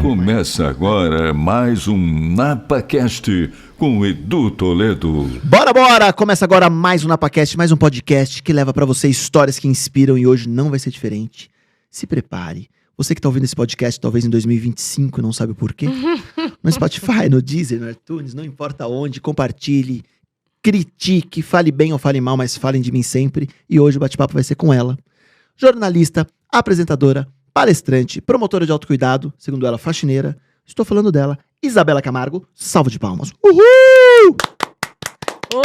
Começa agora mais um NapaCast com o Edu Toledo. Bora! Começa agora mais um NapaCast, mais um podcast que leva pra você histórias que inspiram e hoje não vai ser diferente. Se prepare. Você que tá ouvindo esse podcast talvez em 2025 e não sabe o porquê. No Spotify, no Deezer, no iTunes, não importa onde, compartilhe, critique, fale bem ou fale mal, mas falem de mim sempre. E hoje o bate-papo vai ser com ela. Jornalista, apresentadora, palestrante, promotora de autocuidado, segundo ela, faxineira. Estou falando dela, Isabela Camargo. Salve de palmas. Uhul!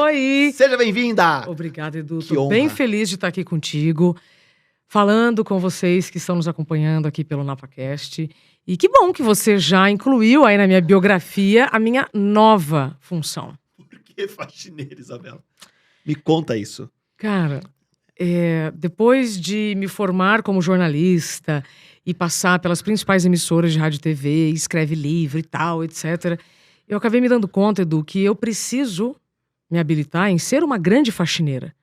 Oi! Seja bem-vinda! Obrigada, Edu. Que Tô honra. bem feliz de estar aqui contigo, falando com vocês que estão nos acompanhando aqui pelo NapaCast. E que bom que você já incluiu aí na minha biografia a minha nova função. Por que faxineira, Isabela? Me conta isso. Cara, depois de me formar como jornalista e passar pelas principais emissoras de rádio e TV, escreve livro e tal, etc., eu acabei me dando conta, Edu, que eu preciso me habilitar em ser uma grande faxineira.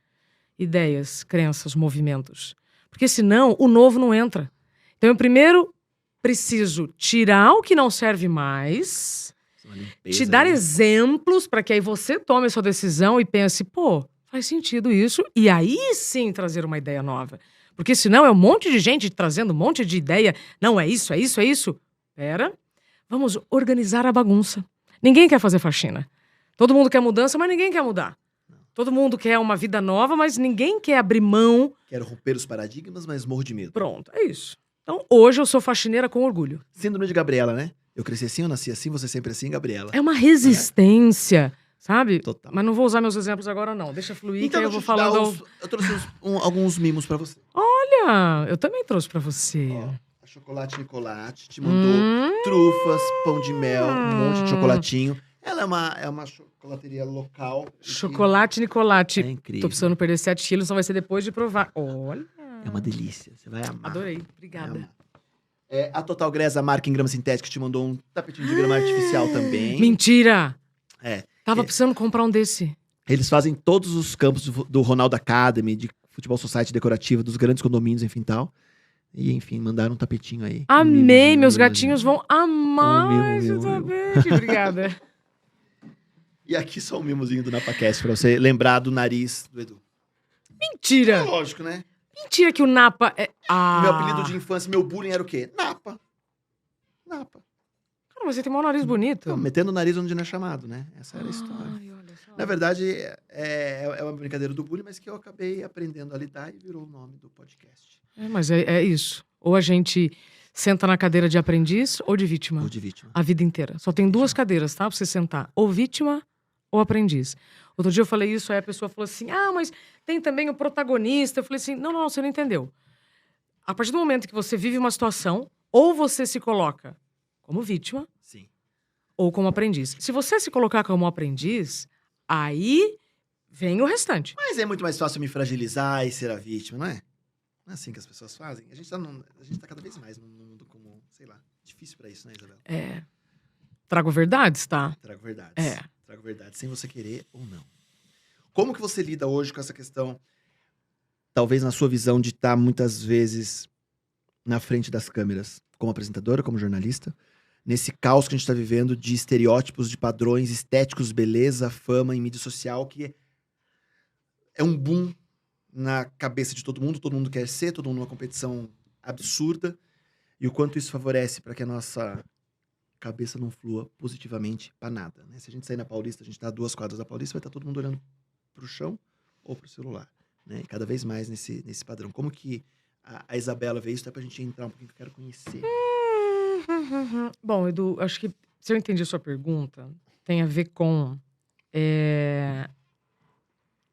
Ideias, crenças, movimentos. Porque senão o novo não entra. Então eu primeiro preciso tirar o que não serve mais, te dar exemplos para que aí você tome a sua decisão e pense, pô, faz sentido isso, e aí sim trazer uma ideia nova. Porque senão é um monte de gente trazendo um monte de ideia. Não, é isso, é isso, é isso. Pera, vamos organizar a bagunça. Ninguém quer fazer faxina. Todo mundo quer mudança, mas ninguém quer mudar. Todo mundo quer uma vida nova, mas ninguém quer abrir mão. Quero romper os paradigmas, mas morro de medo. Pronto, é isso. Então hoje eu sou faxineira com orgulho. Síndrome de Gabriela, né? Eu cresci assim, eu nasci assim, você sempre assim, Gabriela. É uma resistência, sabe? Total. Mas não vou usar meus exemplos agora, não. Deixa fluir, que aí eu vou falando... Eu trouxe alguns mimos pra você. Olha, eu também trouxe pra você. Ó, a Chocolate Nicolate te mandou trufas, pão de mel, um monte de chocolatinho. Ela é uma chocolateria local. Chocolate Nicolate. É incrível. Tô precisando perder 7 quilos, então vai ser depois de provar. Olha. É uma delícia, você vai amar. Adorei, Vai obrigada. amar. A Total Gresa, marca em grama sintética, te mandou um tapetinho de grama artificial também. Mentira! Tava É. precisando comprar um desse. Eles fazem todos os campos do Ronaldo Academy, de Futebol Society decorativa, dos grandes condomínios, enfim, tal. E, enfim, mandaram um tapetinho aí. Amei, meus mimosinho. gatinhos vão amar Um esse mimo. tapete. Obrigada. E aqui só um mimozinho do NapaCast, pra você lembrar do nariz do Edu. É Mentira! lógico, né? Mentira que o Napa é... Meu apelido de infância, meu bullying era o quê? Napa. Napa. Cara, mas você tem um nariz bonito. Não, metendo o nariz onde não é chamado, né? Essa era a história. Ai, olha só. Na verdade, é uma brincadeira do bullying, mas que eu acabei aprendendo a lidar e virou o nome do podcast. Mas é isso. Ou a gente senta na cadeira de aprendiz ou de vítima. Ou de vítima. A vida inteira. Só tem 2 cadeiras, tá? Pra você sentar. Ou vítima ou aprendiz. Outro dia eu falei isso, aí a pessoa falou assim, mas tem também o protagonista. Eu falei assim, não, você não entendeu. A partir do momento que você vive uma situação, ou você se coloca como vítima, Sim. ou como aprendiz. Se você se colocar como aprendiz, aí vem o restante. Mas é muito mais fácil me fragilizar e ser a vítima, não é? Não é assim que as pessoas fazem? A gente tá cada vez mais num mundo como, sei lá, difícil pra isso, né, Isabela? Trago verdades, tá? Trago verdades. É. Trago verdades, sem você querer ou não. Como que você lida hoje com essa questão, talvez na sua visão, de estar muitas vezes na frente das câmeras, como apresentadora, como jornalista, nesse caos que a gente está vivendo de estereótipos, de padrões estéticos, beleza, fama em mídia social, que é um boom na cabeça de todo mundo quer ser, todo mundo numa competição absurda, e o quanto isso favorece para que a nossa cabeça não flua positivamente para nada, né? Se a gente sair na Paulista, a gente tá a 2 quadras da Paulista, vai estar todo mundo olhando pro chão ou pro celular, né? E cada vez mais nesse padrão. Como que a Isabela vê isso? Até pra gente entrar um pouquinho, que eu quero conhecer. Bom, Edu, acho que se eu entendi a sua pergunta, tem a ver com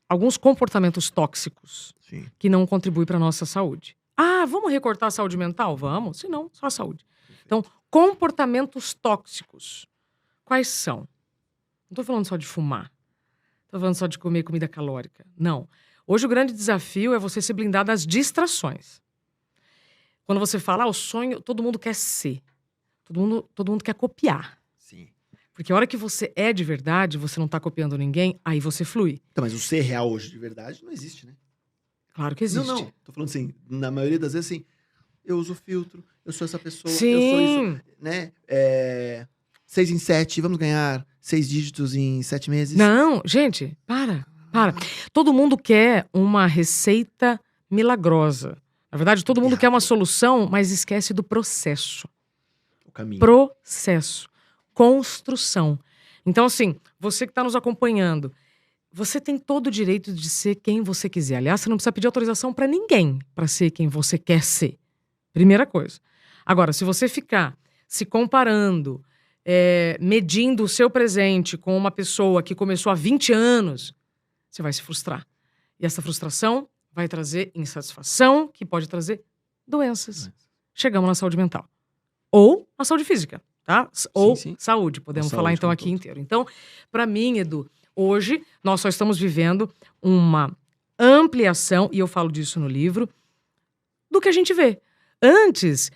alguns comportamentos tóxicos Sim. que não contribuem para nossa saúde. Vamos recortar a saúde mental? Vamos. Se não, só a saúde. Então, comportamentos tóxicos. Quais são? Não tô falando só de fumar. Tô falando só de comer comida calórica. Não. Hoje o grande desafio é você se blindar das distrações. Quando você fala, o sonho, todo mundo quer ser. Todo mundo quer copiar. Sim. Porque a hora que você é de verdade, você não tá copiando ninguém, aí você flui. Então, mas o ser real hoje de verdade não existe, né? Claro que existe. Não. Tô falando assim, na maioria das vezes, assim, eu uso filtro, eu sou essa pessoa, eu sou Sim. isso, né? 6 em 7, vamos ganhar 6 dígitos em 7 meses. Não, gente, para. Todo mundo quer uma receita milagrosa. Na verdade, todo mundo quer uma solução, mas esquece do processo. O caminho. Processo. Construção. Então, assim, você que está nos acompanhando, você tem todo o direito de ser quem você quiser. Aliás, você não precisa pedir autorização para ninguém para ser quem você quer ser. Primeira coisa. Agora, se você ficar se comparando, medindo o seu presente com uma pessoa que começou há 20 anos, você vai se frustrar. E essa frustração vai trazer insatisfação, que pode trazer doenças. Chegamos na saúde mental. Ou na saúde física, tá? Ou sim. saúde, podemos Saúde falar então como aqui todo. inteiro. Então, para mim, Edu, hoje nós só estamos vivendo uma ampliação, e eu falo disso no livro, do que a gente vê. Antes,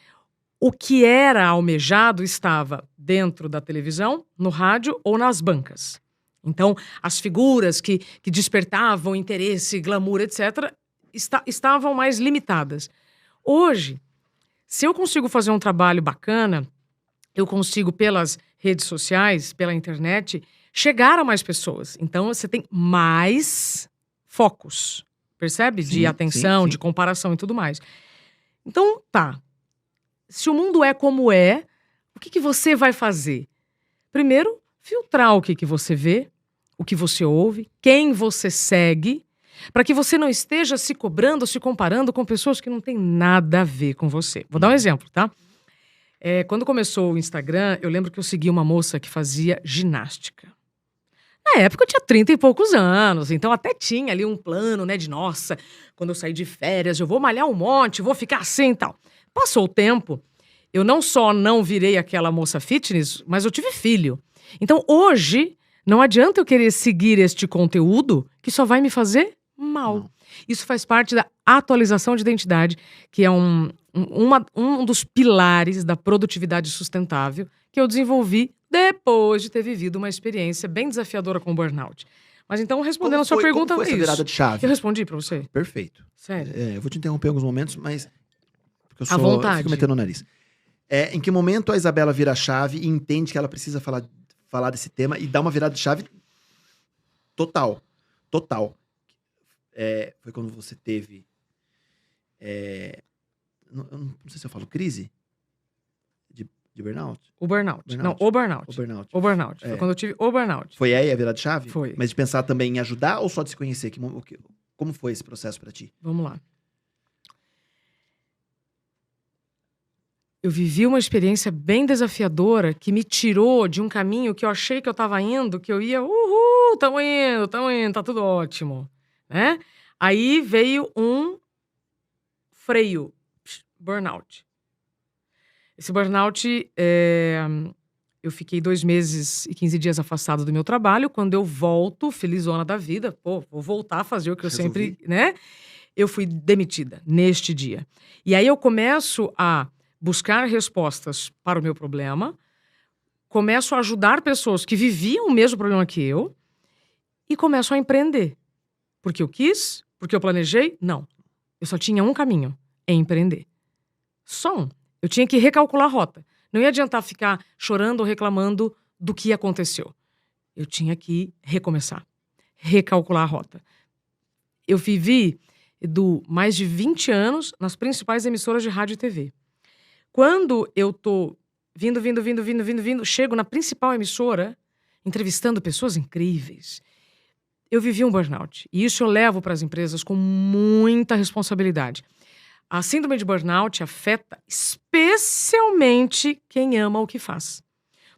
o que era almejado estava dentro da televisão, no rádio ou nas bancas. Então, as figuras que despertavam interesse, glamour, etc., estavam mais limitadas. Hoje, se eu consigo fazer um trabalho bacana, eu consigo, pelas redes sociais, pela internet, chegar a mais pessoas. Então, você tem mais focos, percebe? De Sim, atenção, sim. de comparação e tudo mais. Então, tá. Se o mundo é como é, o que você vai fazer? Primeiro, filtrar o que você vê, o que você ouve, quem você segue, para que você não esteja se cobrando, se comparando com pessoas que não têm nada a ver com você. Vou dar um exemplo, tá? Quando começou o Instagram, eu lembro que eu segui uma moça que fazia ginástica. Na época eu tinha 30 e poucos anos, então até tinha ali um plano, né, de nossa, quando eu sair de férias eu vou malhar um monte, vou ficar assim e tal. Passou o tempo, eu não só não virei aquela moça fitness, mas eu tive filho. Então hoje, não adianta eu querer seguir este conteúdo que só vai me fazer mal. Não. Isso faz parte da atualização de identidade, que é um dos pilares da produtividade sustentável que eu desenvolvi depois de ter vivido uma experiência bem desafiadora com o burnout. Mas então, respondendo a sua pergunta, como foi é essa isso. virada de chave? Eu respondi pra você? Perfeito. Sério? Eu vou te interromper em alguns momentos, mas... Porque eu À vontade. eu fico metendo o nariz. Em que momento a Isabela vira a chave e entende que ela precisa falar desse tema e dá uma virada de chave total. Total. Foi quando você teve... não sei se eu falo crise de burnout. O burnout. Burnout. Não, o burnout. O burnout. O burnout. Foi quando eu tive o burnout. Foi aí a virada de chave? Foi. Mas de pensar também em ajudar ou só de se conhecer? Como foi esse processo pra ti? Vamos lá. Eu vivi uma experiência bem desafiadora que me tirou de um caminho que eu achei que eu tava indo, que eu ia, tamo indo, tá tudo ótimo, né? Aí veio um freio, burnout. Esse burnout, eu fiquei 2 meses e 15 dias afastado do meu trabalho. Quando eu volto, felizona da vida, vou voltar a fazer o que eu sempre, né? Eu fui demitida neste dia. E aí eu começo a buscar respostas para o meu problema, começo a ajudar pessoas que viviam o mesmo problema que eu e começo a empreender. Porque eu quis? Porque eu planejei? Não. Eu só tinha um caminho, empreender. Só um. Eu tinha que recalcular a rota. Não ia adiantar ficar chorando ou reclamando do que aconteceu. Eu tinha que recomeçar, recalcular a rota. Eu vivi, Edu, mais de 20 anos nas principais emissoras de rádio e TV. Quando eu tô vindo, chego na principal emissora, entrevistando pessoas incríveis, eu vivi um burnout. E isso eu levo para as empresas com muita responsabilidade. A síndrome de burnout afeta especialmente quem ama o que faz.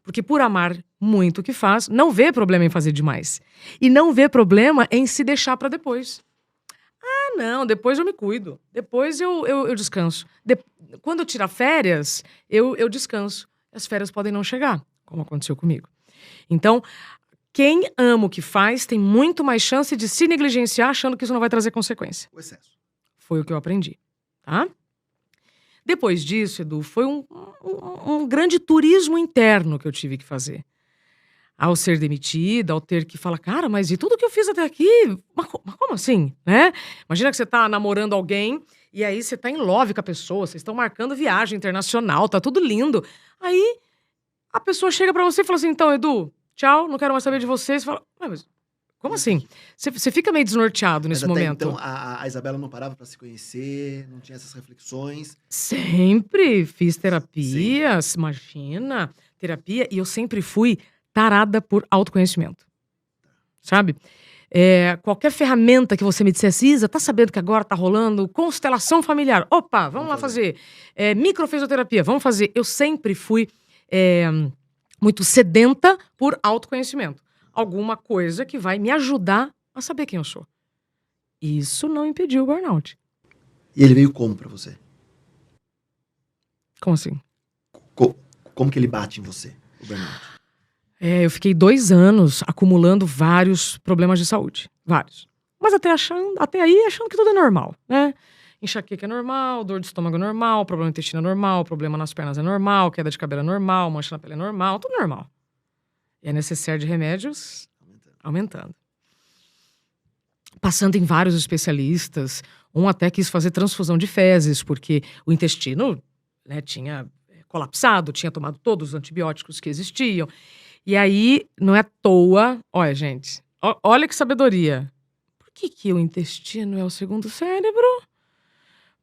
Porque por amar muito o que faz, não vê problema em fazer demais. E não vê problema em se deixar para depois. Ah, não, depois eu me cuido. Depois eu descanso. Quando eu tirar férias, eu descanso. As férias podem não chegar, como aconteceu comigo. Então, quem ama o que faz tem muito mais chance de se negligenciar achando que isso não vai trazer consequência. O excesso. Foi o que eu aprendi. Tá? Depois disso, Edu, foi um grande turismo interno que eu tive que fazer. Ao ser demitida, ao ter que falar, cara, mas e tudo que eu fiz até aqui? Mas como assim? Né? Imagina que você tá namorando alguém E aí você tá em love com a pessoa, vocês estão marcando viagem internacional, tá tudo lindo. Aí a pessoa chega pra você e fala assim, então, Edu, tchau, não quero mais saber de você. Você fala, mas como assim? Você fica meio desnorteado Mas nesse até momento. então, a Isabela não parava pra se conhecer, não tinha essas reflexões. Sempre fiz terapia, imagina, terapia, e eu sempre fui tarada por autoconhecimento, sabe? Qualquer ferramenta que você me dissesse, Isa, tá sabendo que agora tá rolando constelação familiar? Opa, vamos lá fazer. Microfisioterapia, vamos fazer. Eu sempre fui muito sedenta por autoconhecimento. Alguma coisa que vai me ajudar a saber quem eu sou. Isso não impediu o burnout. E ele veio como pra você? Como assim? Como que ele bate em você, o burnout? Eu fiquei 2 anos acumulando vários problemas de saúde. Vários. Mas até aí achando que tudo é normal, né? Enxaqueca é normal, dor de estômago é normal, problema no intestino é normal, problema nas pernas é normal, queda de cabelo é normal, mancha na pele é normal, tudo normal. E a necessidade de remédios aumentando. Passando em vários especialistas, um até quis fazer transfusão de fezes, porque o intestino, né, tinha colapsado, tinha tomado todos os antibióticos que existiam. E aí, não é à toa, olha, gente, olha que sabedoria. Por que o intestino é o segundo cérebro?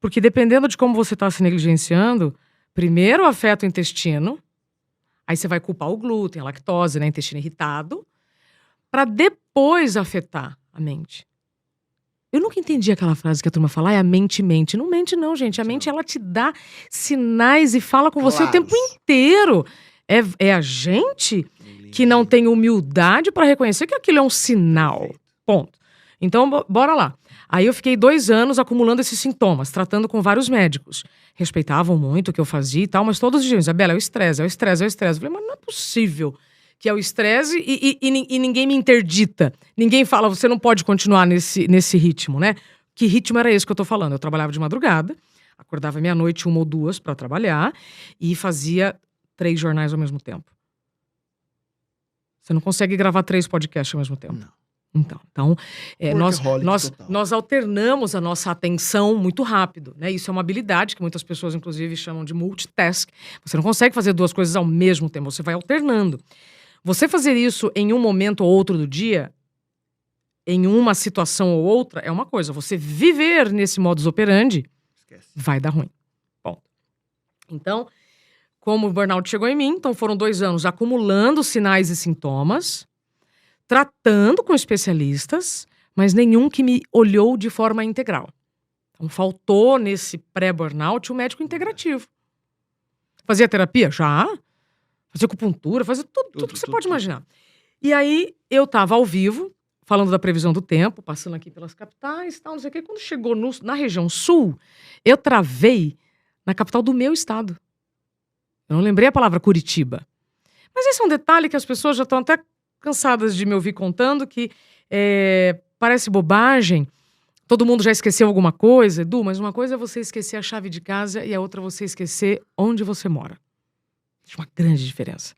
Porque dependendo de como você está se negligenciando, primeiro afeta o intestino, aí você vai culpar o glúten, a lactose, né, intestino irritado, para depois afetar a mente. Eu nunca entendi aquela frase que a turma fala, a mente mente. Não mente não, gente. A mente, ela te dá sinais e fala com você o tempo inteiro. É a gente que não tem humildade para reconhecer que aquilo é um sinal. Perfeito. Ponto. Então, bora lá. Aí eu fiquei 2 anos acumulando esses sintomas, tratando com vários médicos. Respeitavam muito o que eu fazia e tal, mas todos diziam, Isabela, é o estresse, é o estresse, é o estresse. Eu falei, mas não é possível que é o estresse e ninguém me interdita. Ninguém fala, você não pode continuar nesse ritmo, né? Que ritmo era esse que eu tô falando? Eu trabalhava de madrugada, acordava meia-noite, 1 ou 2 para trabalhar e fazia 3 jornais ao mesmo tempo. Você não consegue gravar 3 podcasts ao mesmo tempo. Não. Então Workaholic total. nós alternamos a nossa atenção muito rápido, né? Isso é uma habilidade que muitas pessoas, inclusive, chamam de multitask. Você não consegue fazer 2 coisas ao mesmo tempo, você vai alternando. Você fazer isso em um momento ou outro do dia, em uma situação ou outra, é uma coisa. Você viver nesse modus operandi, Esquece. vai dar ruim. Bom, então, como o burnout chegou em mim, então foram 2 anos acumulando sinais e sintomas, tratando com especialistas, mas nenhum que me olhou de forma integral. Então, faltou nesse pré-burnout um médico integrativo. Fazia terapia? Já. Fazia acupuntura, fazia tudo que você pode imaginar. E aí, eu tava ao vivo, falando da previsão do tempo, passando aqui pelas capitais e tal, não sei o quê. Quando chegou na região sul, eu travei na capital do meu estado. Eu não lembrei a palavra Curitiba. Mas esse é um detalhe que as pessoas já estão até cansadas de me ouvir contando, que parece bobagem. Todo mundo já esqueceu alguma coisa, Edu, mas uma coisa é você esquecer a chave de casa e a outra é você esquecer onde você mora. Tem uma grande diferença.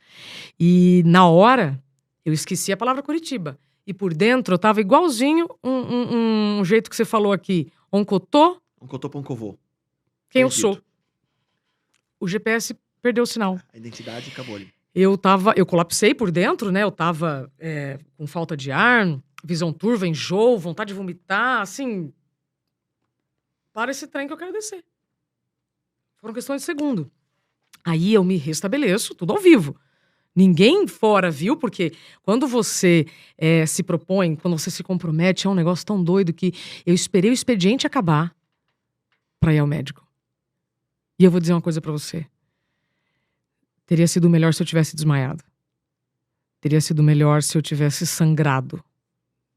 E na hora, eu esqueci a palavra Curitiba. E por dentro, eu tava igualzinho um jeito que você falou aqui. Oncotô. Oncotô Poncovô. Quem eu Perdido. sou. O GPS perdeu o sinal. A identidade acabou ali. Eu colapsei por dentro, né? Eu tava com falta de ar, visão turva, enjoo, vontade de vomitar, assim. Para esse trem que eu quero descer. Foram questões de segundo. Aí eu me restabeleço, tudo ao vivo. Ninguém fora viu, porque quando você se propõe, quando você se compromete, é um negócio tão doido que eu esperei o expediente acabar pra ir ao médico. E eu vou dizer uma coisa pra você. Teria sido melhor se eu tivesse desmaiado. Teria sido melhor se eu tivesse sangrado.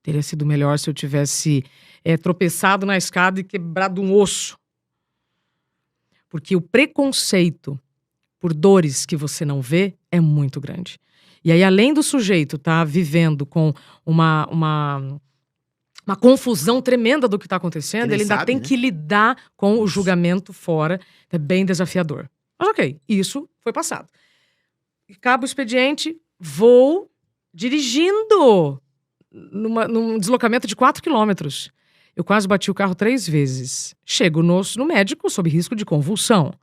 Teria sido melhor se eu tivesse tropeçado na escada e quebrado um osso. Porque o preconceito por dores que você não vê é muito grande. E aí, além do sujeito estar vivendo com uma confusão tremenda do que está acontecendo, ele ainda sabe, tem né? que lidar com o julgamento fora. É bem desafiador. Mas ok, isso foi passado. Acaba o expediente, vou dirigindo num deslocamento de 4 quilômetros. Eu quase bati o carro 3 vezes. Chego no médico sob risco de convulsão.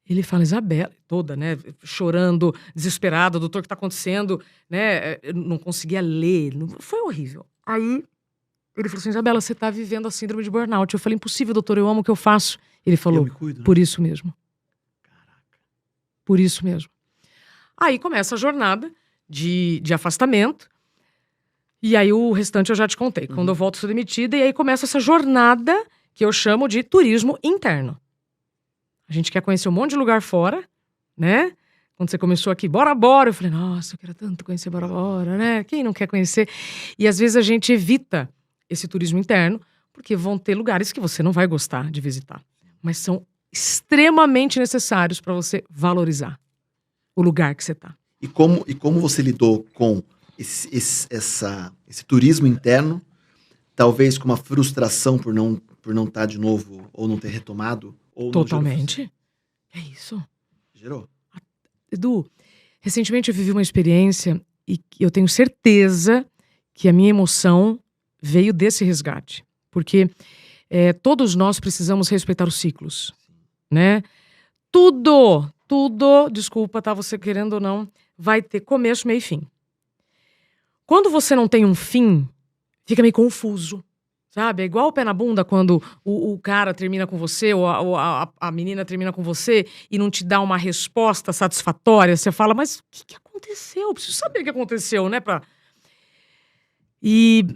Ele fala, Isabela, toda, né, chorando, desesperada, doutor, o que tá acontecendo, né, eu não conseguia ler, foi horrível. Aí, ele falou assim, Isabela, você tá vivendo a síndrome de burnout. Eu falei, impossível, doutor, eu amo o que eu faço. Ele falou, Eu me cuido, né? por isso mesmo. Caraca. Por isso mesmo. Aí começa a jornada de afastamento, e aí o restante eu já te contei. Quando eu volto, sou demitida, e aí começa essa jornada que eu chamo de turismo interno. A gente quer conhecer um monte de lugar fora, né? Quando você começou aqui, Bora Bora, eu falei, nossa, eu quero tanto conhecer Bora Bora, né? Quem não quer conhecer? E às vezes a gente evita esse turismo interno, porque vão ter lugares que você não vai gostar de visitar. Mas são extremamente necessários para você valorizar o lugar que você está. E como você lidou com esse turismo interno, talvez com uma frustração por não estar de novo, ou não ter retomado? Ou não Totalmente. É isso. Gerou? Edu, recentemente eu vivi uma experiência e eu tenho certeza que a minha emoção veio desse resgate. Porque todos nós precisamos respeitar os ciclos, né? Tudo, desculpa, tá, você querendo ou não, vai ter começo, meio e fim. Quando você não tem um fim, fica meio confuso, sabe? É igual o pé na bunda quando o cara termina com você ou a menina termina com você e não te dá uma resposta satisfatória. Você fala, mas o que aconteceu? Eu preciso saber o que aconteceu, né? E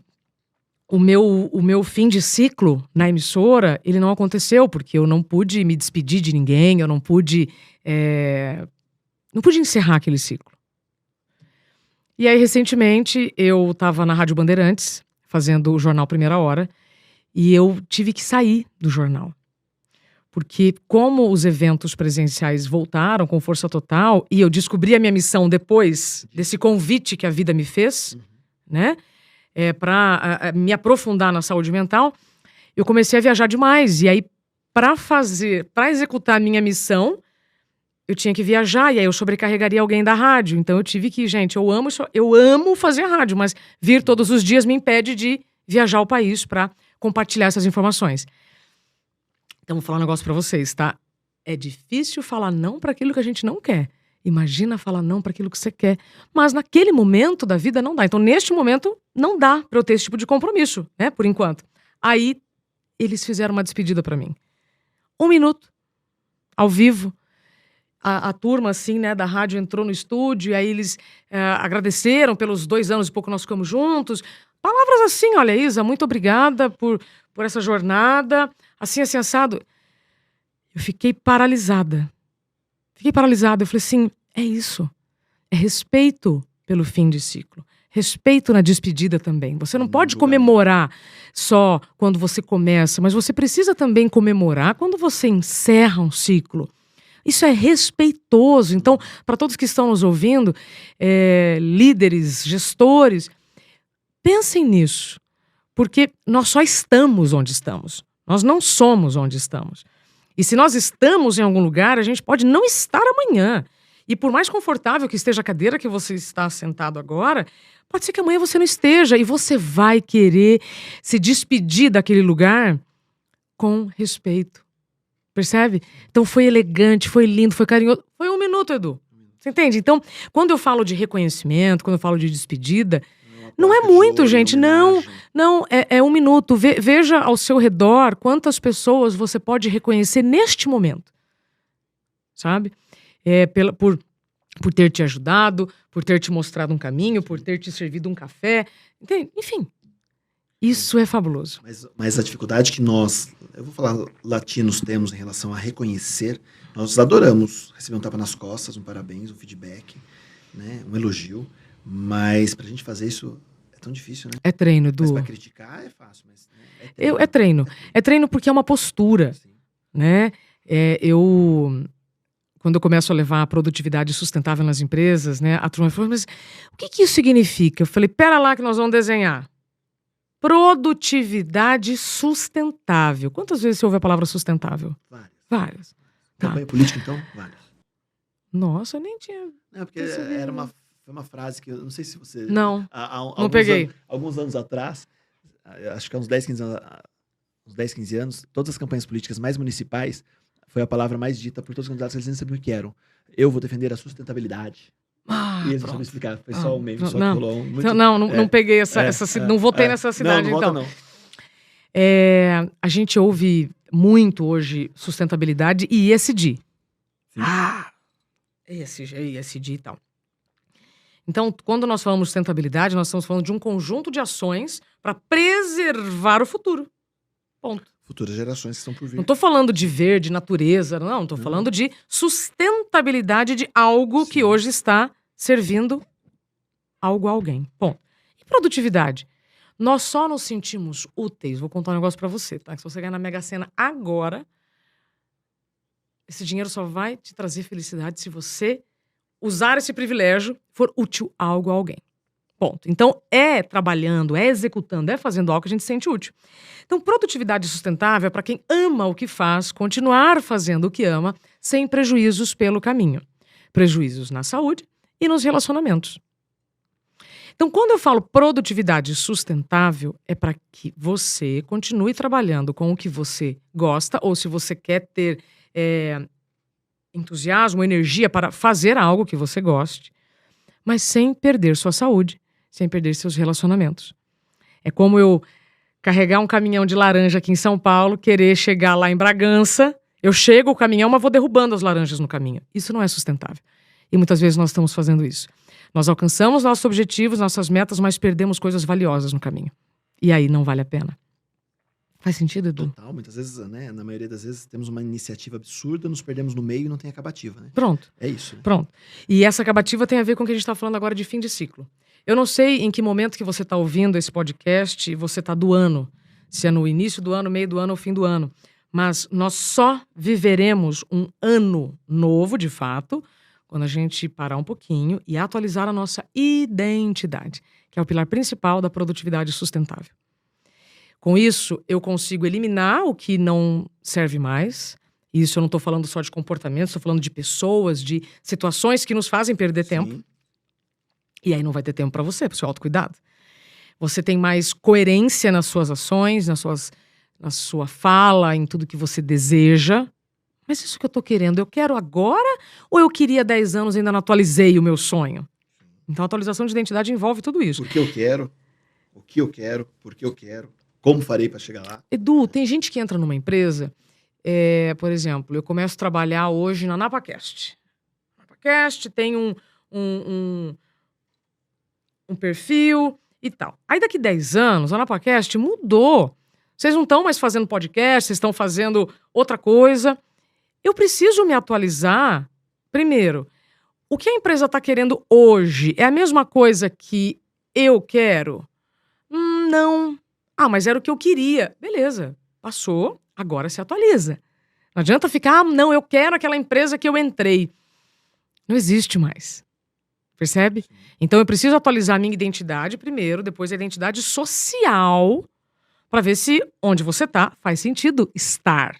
o meu fim de ciclo na emissora, ele não aconteceu porque eu não pude me despedir de ninguém, eu não pude encerrar aquele ciclo. E aí, recentemente, eu estava na Rádio Bandeirantes, fazendo o jornal Primeira Hora, e eu tive que sair do jornal. Porque como os eventos presenciais voltaram com força total, e eu descobri a minha missão depois desse convite que a vida me fez, né? Para me aprofundar na saúde mental, eu comecei a viajar demais. E aí, para executar a minha missão, eu tinha que viajar, e aí eu sobrecarregaria alguém da rádio. Então eu tive que, gente, eu amo fazer rádio, mas vir todos os dias me impede de viajar ao país para compartilhar essas informações. Então vou falar um negócio para vocês, tá? É difícil falar não para aquilo que a gente não quer. Imagina falar não para aquilo que você quer. Mas naquele momento da vida não dá. Então neste momento não dá para eu ter esse tipo de compromisso, né? Por enquanto. Aí eles fizeram uma despedida para mim. 1 minuto, ao vivo. A turma, assim, né, da rádio entrou no estúdio, e aí eles agradeceram pelos 2 anos e pouco que nós ficamos juntos. Palavras assim, olha, Isa, muito obrigada por essa jornada, assim, assado. Eu fiquei paralisada. Eu falei assim, é isso. É respeito pelo fim de ciclo. Respeito na despedida também. Você não pode comemorar só quando você começa, mas você precisa também comemorar quando você encerra um ciclo. Isso é respeitoso. Então, para todos que estão nos ouvindo, líderes, gestores, pensem nisso. Porque nós só estamos onde estamos. Nós não somos onde estamos. E se nós estamos em algum lugar, a gente pode não estar amanhã. E por mais confortável que esteja a cadeira que você está sentado agora, pode ser que amanhã você não esteja. E você vai querer se despedir daquele lugar com respeito. Percebe? Então foi elegante, foi lindo, foi carinhoso. Foi 1 minuto, Edu. Você entende? Então, quando eu falo de reconhecimento, quando eu falo de despedida, não é muito, gente. Não, é 1 minuto. Veja ao seu redor quantas pessoas você pode reconhecer neste momento. Sabe? Por ter te ajudado, por ter te mostrado um caminho, por ter te servido um café. Entende? Enfim. Isso é fabuloso. Mas a dificuldade que nós, eu vou falar, latinos temos em relação a reconhecer, nós adoramos receber um tapa nas costas, um parabéns, um feedback, né, um elogio, mas pra gente fazer isso é tão difícil, né? É treino, Edu. Mas pra criticar é fácil, mas né, É treino. É treino porque é uma postura, Sim. né? Quando eu começo a levar a produtividade sustentável nas empresas, né, a turma falou, mas o que isso significa? Eu falei, pera lá que nós vamos desenhar. Produtividade sustentável. Quantas vezes você ouve a palavra sustentável? Várias. Tá. Campanha política, então? Várias. Nossa, eu nem tinha... Não, porque foi uma frase que eu não sei se você... Não peguei. Alguns anos atrás, acho que há uns 10, 15 anos, todas as campanhas políticas mais municipais, foi a palavra mais dita por todos os candidatos, eles nem sabiam o que eram. Eu vou defender a sustentabilidade. E eles não sabiam explicar. Foi só um meme, só que rolou muito... Então, não peguei não votei nessa cidade, não então. Não. A gente ouve muito hoje sustentabilidade e ESG. Sim. ESG e tal. Então, quando nós falamos de sustentabilidade, nós estamos falando de um conjunto de ações para preservar o futuro. Ponto. Futuras gerações que estão por vir. Não estou falando de verde, natureza, não. Estou falando de sustentabilidade de algo que hoje está servindo algo a alguém. Ponto. E produtividade? Nós só nos sentimos úteis. Vou contar um negócio para você, tá? Se você ganhar na Mega Sena agora, esse dinheiro só vai te trazer felicidade se você usar esse privilégio, for útil a algo a alguém. Ponto. Então, trabalhando, executando, fazendo algo que a gente se sente útil. Então, produtividade sustentável é para quem ama o que faz, continuar fazendo o que ama, sem prejuízos pelo caminho. Prejuízos na saúde e nos relacionamentos. Então, quando eu falo produtividade sustentável, é para que você continue trabalhando com o que você gosta, ou se você quer ter entusiasmo, energia para fazer algo que você goste, mas sem perder sua saúde, sem perder seus relacionamentos. É como eu carregar um caminhão de laranja aqui em São Paulo, querer chegar lá em Bragança, eu chego o caminhão, mas vou derrubando as laranjas no caminho. Isso não é sustentável. E muitas vezes nós estamos fazendo isso. Nós alcançamos nossos objetivos, nossas metas, mas perdemos coisas valiosas no caminho. E aí não vale a pena. Faz sentido, Edu? Total, muitas vezes, né? Na maioria das vezes temos uma iniciativa absurda, nos perdemos no meio e não tem acabativa, né? Pronto. É isso. Né? Pronto. E essa acabativa tem a ver com o que a gente está falando agora de fim de ciclo. Eu não sei em que momento que você está ouvindo esse podcast e você está do ano. Se é no início do ano, meio do ano ou fim do ano. Mas nós só viveremos um ano novo, de fato, quando a gente parar um pouquinho e atualizar a nossa identidade, que é o pilar principal da produtividade sustentável. Com isso, eu consigo eliminar o que não serve mais. Isso eu não estou falando só de comportamento, estou falando de pessoas, de situações que nos fazem perder tempo. E aí não vai ter tempo para você, para o seu autocuidado. Você tem mais coerência nas suas ações, na sua fala, em tudo que você deseja. Mas isso que eu estou querendo, eu quero agora ou eu queria 10 anos e ainda não atualizei o meu sonho? Então a atualização de identidade envolve tudo isso. Por que eu quero, o que eu quero, por que eu quero, como farei para chegar lá? Edu, tem gente que entra numa empresa, por exemplo, eu começo a trabalhar hoje na NapaCast. NapaCast tem um perfil e tal. Aí daqui 10 anos, a NapaCast mudou. Vocês não estão mais fazendo podcast, vocês estão fazendo outra coisa. Eu preciso me atualizar. Primeiro, o que a empresa está querendo hoje é a mesma coisa que eu quero? Não. Mas era o que eu queria. Beleza, passou, agora se atualiza. Não adianta ficar, não, eu quero aquela empresa que eu entrei. Não existe mais. Percebe? Então eu preciso atualizar a minha identidade primeiro, depois a identidade social, para ver se onde você está faz sentido estar.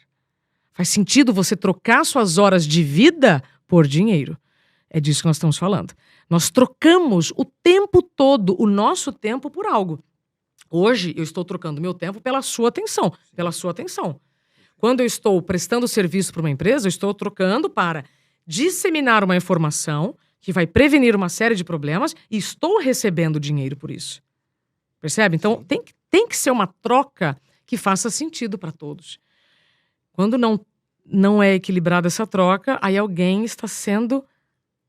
Faz sentido você trocar suas horas de vida por dinheiro. É disso que nós estamos falando. Nós trocamos o tempo todo, o nosso tempo, por algo. Hoje, eu estou trocando meu tempo pela sua atenção. Pela sua atenção. Quando eu estou prestando serviço para uma empresa, eu estou trocando para disseminar uma informação que vai prevenir uma série de problemas e estou recebendo dinheiro por isso. Percebe? Então, tem que ser uma troca que faça sentido para todos. Quando não é equilibrada essa troca, aí alguém está sendo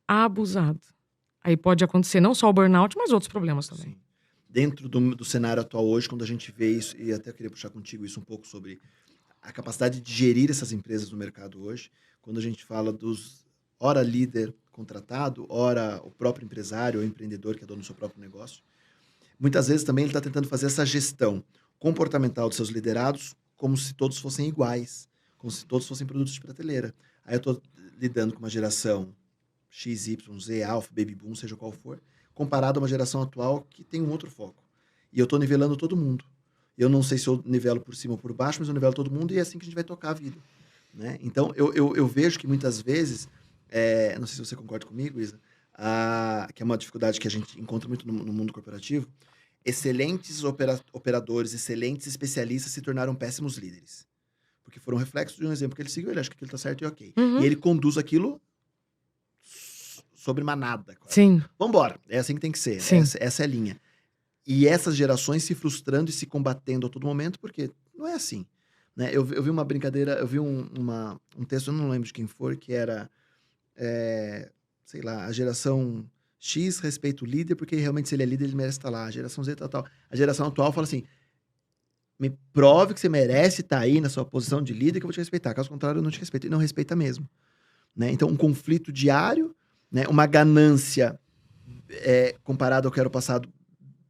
abusado. Aí pode acontecer não só o burnout, mas outros problemas também. Sim. Dentro do cenário atual hoje, quando a gente vê isso, e até eu queria puxar contigo isso um pouco sobre a capacidade de gerir essas empresas no mercado hoje, quando a gente fala dos ora líder contratado, ora o próprio empresário ou empreendedor que é dono do seu próprio negócio, muitas vezes também ele está tentando fazer essa gestão comportamental dos seus liderados como se todos fossem iguais, como se todos fossem produtos de prateleira. Aí eu estou lidando com uma geração X, Y, Z, Alpha, Baby Boom, seja qual for, comparado a uma geração atual que tem um outro foco. E eu estou nivelando todo mundo. Eu não sei se eu nivelo por cima ou por baixo, mas eu nivelo todo mundo e é assim que a gente vai tocar a vida. Né? Então, eu vejo que muitas vezes, não sei se você concorda comigo, Isa, que é uma dificuldade que a gente encontra muito no mundo corporativo, excelentes operadores, excelentes especialistas se tornaram péssimos líderes. Porque foram reflexos de um exemplo que ele seguiu, ele acha que aquilo tá certo e ok. Uhum. E ele conduz aquilo sobre manada. Quase. Sim. Vambora, é assim que tem que ser. Sim. Essa é a linha. E essas gerações se frustrando e se combatendo a todo momento, porque não é assim. Né? Eu vi uma brincadeira, eu vi um texto, eu não lembro de quem foi, que era, sei lá, a geração X respeita o líder, porque realmente se ele é líder, ele merece estar lá. A geração Z, tal. A geração atual fala assim, me prove que você merece estar aí na sua posição de líder que eu vou te respeitar. Caso contrário, eu não te respeito. E não respeita mesmo. Né? Então, um conflito diário, né? Uma ganância comparado ao que era o passado,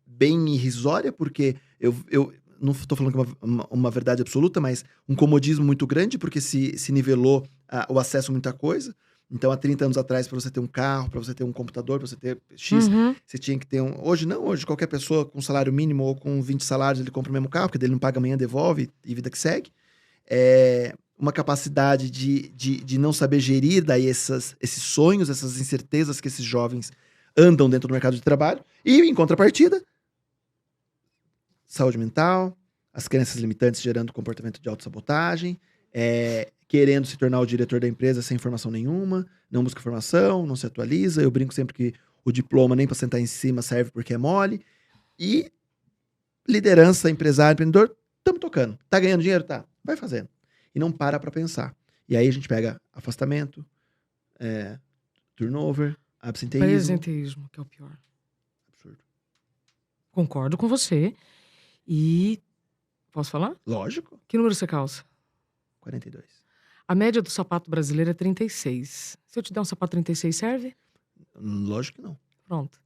bem irrisória, porque eu não estou falando que é uma verdade absoluta, mas um comodismo muito grande, porque se nivelou o acesso a muita coisa. Então, há 30 anos atrás, para você ter um carro, para você ter um computador, para você ter X, você tinha que ter um... Hoje não, hoje qualquer pessoa com salário mínimo ou com 20 salários, ele compra o mesmo carro, porque ele não paga amanhã, devolve e vida que segue. Uma capacidade de não saber gerir daí esses sonhos, essas incertezas que esses jovens andam dentro do mercado de trabalho. E, em contrapartida, saúde mental, as crenças limitantes gerando comportamento de autossabotagem, querendo se tornar o diretor da empresa sem formação nenhuma, não busca formação, não se atualiza. Eu brinco sempre que o diploma nem para sentar em cima serve porque é mole. E liderança, empresário, empreendedor, estamos tocando. Tá ganhando dinheiro? Tá. Vai fazendo. E não para pensar. E aí a gente pega afastamento, turnover, absenteísmo. Presenteísmo, que é o pior. Absurdo. Concordo com você. E... Posso falar? Lógico. Que número você calça? 42. A média do sapato brasileiro é 36. Se eu te der um sapato 36, serve? Lógico que não. Pronto.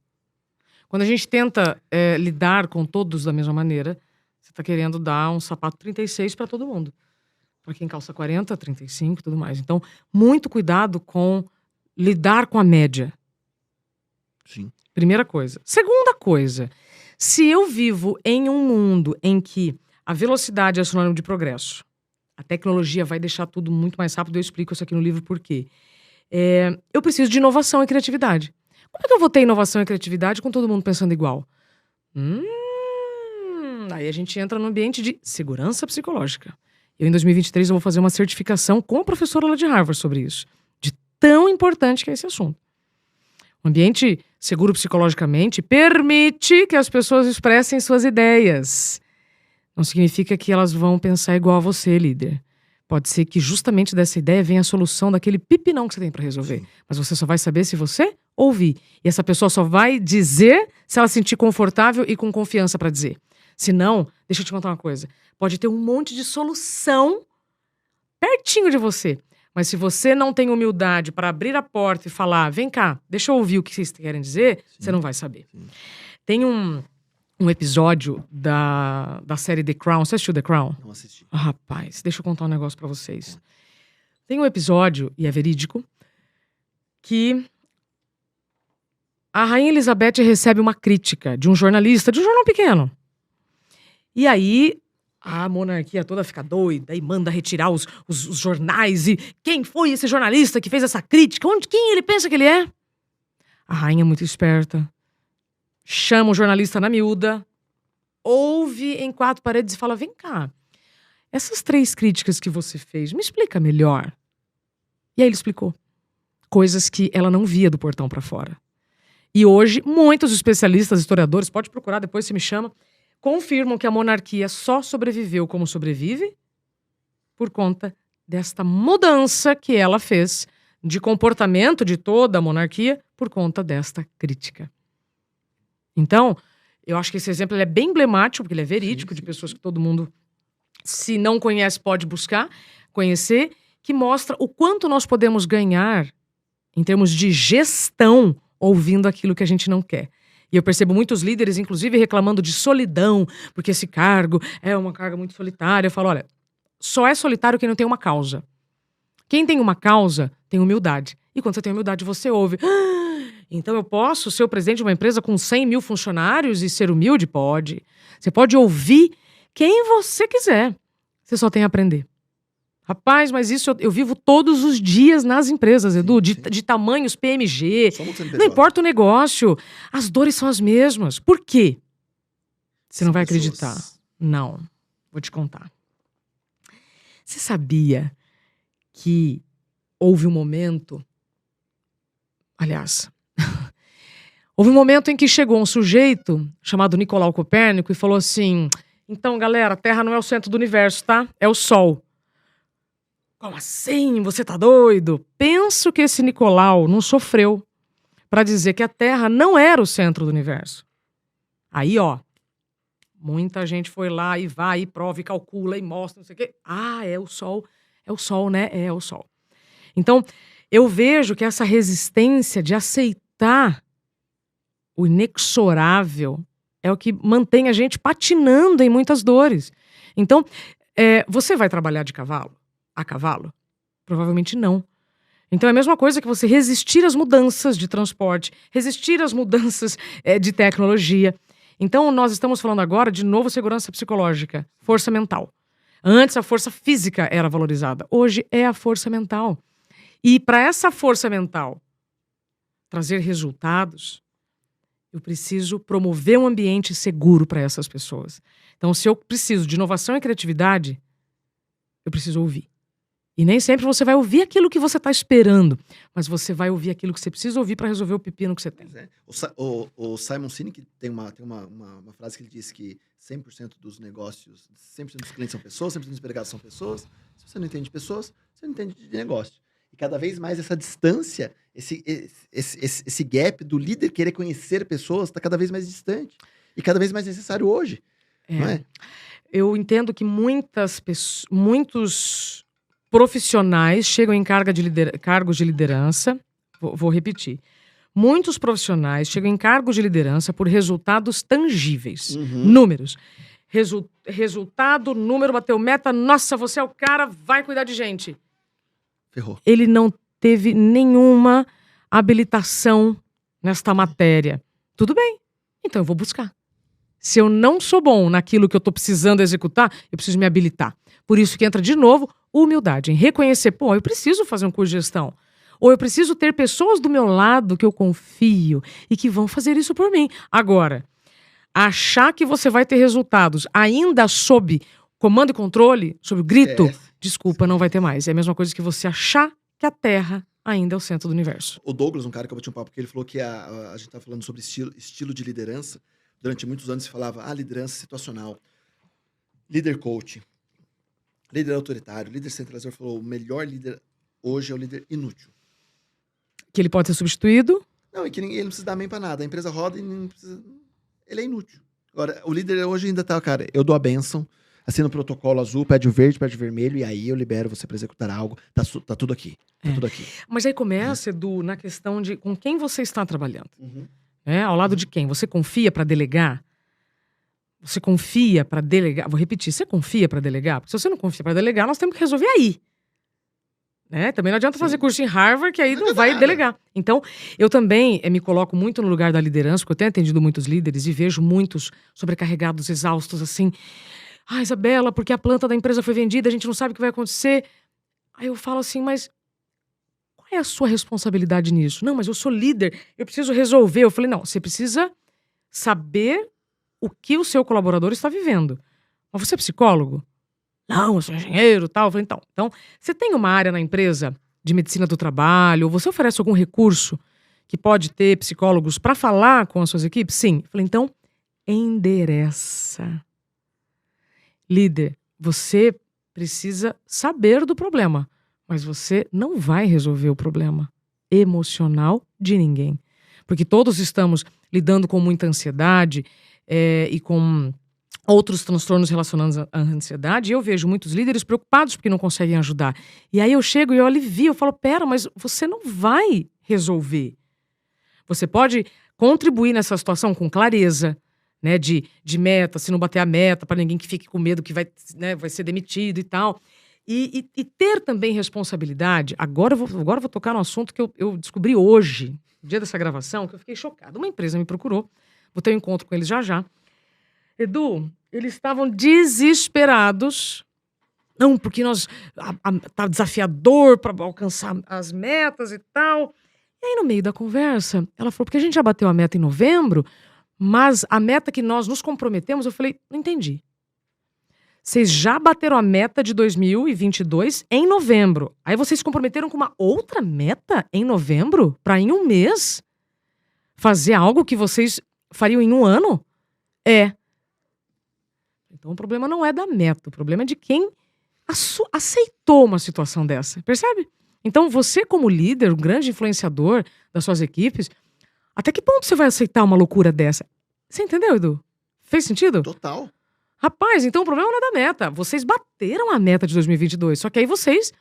Quando a gente tenta lidar com todos da mesma maneira, você está querendo dar um sapato 36 para todo mundo. Para quem calça 40, 35 e tudo mais. Então, muito cuidado com lidar com a média. Sim. Primeira coisa. Segunda coisa. Se eu vivo em um mundo em que a velocidade é sinônimo de progresso, a tecnologia vai deixar tudo muito mais rápido, eu explico isso aqui no livro por quê. Eu preciso de inovação e criatividade. Como é que eu vou ter inovação e criatividade com todo mundo pensando igual? Aí a gente entra no ambiente de segurança psicológica. Em 2023, eu vou fazer uma certificação com a professora lá de Harvard sobre isso. De tão importante que é esse assunto. O ambiente seguro psicologicamente permite que as pessoas expressem suas ideias. Não significa que elas vão pensar igual a você, líder. Pode ser que justamente dessa ideia venha a solução daquele pipinão que você tem para resolver. Sim. Mas você só vai saber se você ouvir. E essa pessoa só vai dizer se ela se sentir confortável e com confiança para dizer. Se não, deixa eu te contar uma coisa. Pode ter um monte de solução pertinho de você. Mas se você não tem humildade para abrir a porta e falar, vem cá, deixa eu ouvir o que vocês querem dizer, você não vai saber. Sim. Tem um episódio da série The Crown. Você assistiu The Crown? Não assisti. Rapaz, deixa eu contar um negócio pra vocês. Tem um episódio, e é verídico, que a Rainha Elizabeth recebe uma crítica de um jornalista, de um jornal pequeno. E aí, a monarquia toda fica doida e manda retirar os jornais. E quem foi esse jornalista que fez essa crítica? Quem ele pensa que ele é? A rainha, muito esperta, chama o jornalista na miúda, ouve em 4 paredes e fala, vem cá, essas 3 críticas que você fez, me explica melhor. E aí ele explicou. Coisas que ela não via do portão pra fora. E hoje, muitos especialistas, historiadores, pode procurar, depois você me chama, confirmam que a monarquia só sobreviveu como sobrevive por conta desta mudança que ela fez de comportamento de toda a monarquia por conta desta crítica. Então, eu acho que esse exemplo ele é bem emblemático, porque ele é verídico, de pessoas que todo mundo, se não conhece, pode buscar, conhecer, que mostra o quanto nós podemos ganhar em termos de gestão ouvindo aquilo que a gente não quer. E eu percebo muitos líderes, inclusive, reclamando de solidão, porque esse cargo é uma carga muito solitária. Eu falo, olha, só é solitário quem não tem uma causa. Quem tem uma causa tem humildade. E quando você tem humildade, você ouve. Então eu posso ser o presidente de uma empresa com 100 mil funcionários e ser humilde? Pode. Você pode ouvir quem você quiser. Você só tem a aprender. Rapaz, mas isso eu vivo todos os dias nas empresas, Edu, de tamanhos PMG. Não importa o negócio, as dores são as mesmas. Por quê? Você não vai pessoas. acreditar. Não. Vou te contar. Você sabia que houve um momento... Aliás, houve um momento em que chegou um sujeito chamado Nicolau Copérnico e falou assim: então, galera, a Terra não é o centro do universo, tá? É o Sol. Como assim? Você tá doido? Penso que esse Nicolau não sofreu para dizer que a Terra não era o centro do universo. Aí, ó, muita gente foi lá e vai e prova e calcula e mostra, não sei o quê. Ah, é o Sol, né? É o Sol. Então, eu vejo que essa resistência de aceitar o inexorável é o que mantém a gente patinando em muitas dores. Então, você vai trabalhar de cavalo? A cavalo? Provavelmente não. Então é a mesma coisa que você resistir às mudanças de transporte, resistir às mudanças de tecnologia. Então nós estamos falando agora de novo segurança psicológica, força mental. Antes a força física era valorizada, hoje é a força mental. E para essa força mental trazer resultados, eu preciso promover um ambiente seguro para essas pessoas. Então, se eu preciso de inovação e criatividade, eu preciso ouvir. E nem sempre você vai ouvir aquilo que você está esperando, mas você vai ouvir aquilo que você precisa ouvir para resolver o pepino que você tem. O Simon Sinek tem uma frase que ele diz que 100% dos negócios, 100% dos clientes são pessoas, 100% dos empregados são pessoas. Se você não entende de pessoas, você não entende de negócio. E cada vez mais essa distância, esse gap do líder querer conhecer pessoas está cada vez mais distante. E cada vez mais necessário hoje. Não é? Eu entendo que muitos profissionais chegam em cargos de liderança. Vou repetir. Muitos profissionais chegam em cargos de liderança por resultados tangíveis. Números. Resultado, número, bateu meta. Nossa, você é o cara, vai cuidar de gente. Ferrou. Ele não teve nenhuma habilitação nesta matéria. Tudo bem, então eu vou buscar. Se eu não sou bom naquilo que eu estou precisando executar, eu preciso me habilitar. Por isso que entra de novo humildade, em reconhecer, eu preciso fazer um curso de gestão. Ou eu preciso ter pessoas do meu lado que eu confio e que vão fazer isso por mim. Agora, achar que você vai ter resultados ainda sob comando e controle, sob o grito, desculpa, não vai ter mais. É a mesma coisa que você achar que a Terra ainda é o centro do universo. O Douglas, um cara que eu bati um papo, porque ele falou que a gente tá falando sobre estilo de liderança. Durante muitos anos se falava, liderança situacional, líder coach, líder autoritário, líder centralizador. Falou, o melhor líder hoje é o líder inútil. Que ele pode ser substituído? Não, e que ele não precisa dar bem pra nada. A empresa roda e não precisa... Ele é inútil. Agora, o líder hoje ainda tá, cara, eu dou a bênção, assino o protocolo azul, pede o verde, pede o vermelho, e aí eu libero você pra executar algo. Tá tudo aqui. Tá tudo aqui. Mas aí começa, Edu, na questão de com quem você está trabalhando. Ao lado de quem? Você confia para delegar? Você confia para delegar? Vou repetir, você confia para delegar? Porque se você não confia para delegar, nós temos que resolver aí. Também não adianta fazer curso em Harvard, que aí não vai delegar. Então, eu também me coloco muito no lugar da liderança, porque eu tenho atendido muitos líderes e vejo muitos sobrecarregados, exaustos, assim. Isabela, porque a planta da empresa foi vendida, a gente não sabe o que vai acontecer. Aí eu falo assim, mas qual é a sua responsabilidade nisso? Não, mas eu sou líder, eu preciso resolver. Eu falei, não, você precisa saber o que o seu colaborador está vivendo. Mas você é psicólogo? Não, eu sou engenheiro e tal. Eu falei, então, você tem uma área na empresa de medicina do trabalho? Ou você oferece algum recurso que pode ter psicólogos para falar com as suas equipes? Sim. Eu falei, então, endereça. Líder, você precisa saber do problema, mas você não vai resolver o problema emocional de ninguém. Porque todos estamos lidando com muita ansiedade e com outros transtornos relacionados à ansiedade. E eu vejo muitos líderes preocupados porque não conseguem ajudar. E aí eu chego e eu alivio, eu falo, pera, mas você não vai resolver. Você pode contribuir nessa situação com clareza, de meta, se não bater a meta, para ninguém que fique com medo que vai ser demitido e tal. E ter também responsabilidade. Agora eu vou tocar num assunto que eu descobri hoje, no dia dessa gravação, que eu fiquei chocada. Uma empresa me procurou, vou ter um encontro com eles já. Edu, eles estavam desesperados. Não, porque tá desafiador para alcançar as metas e tal. E aí, no meio da conversa, ela falou, porque a gente já bateu a meta em novembro, Mas a meta que nós nos comprometemos, eu falei, não entendi. Vocês já bateram a meta de 2022 em novembro. Aí vocês se comprometeram com uma outra meta em novembro? Para em um mês fazer algo que vocês fariam em um ano? É. Então o problema não é da meta. O problema é de quem aceitou uma situação dessa. Percebe? Então você como líder, um grande influenciador das suas equipes, até que ponto você vai aceitar uma loucura dessa? Você entendeu, Edu? Fez sentido? Total. Rapaz, então o problema não é da meta. Vocês bateram a meta de 2022. Só que aí vocês...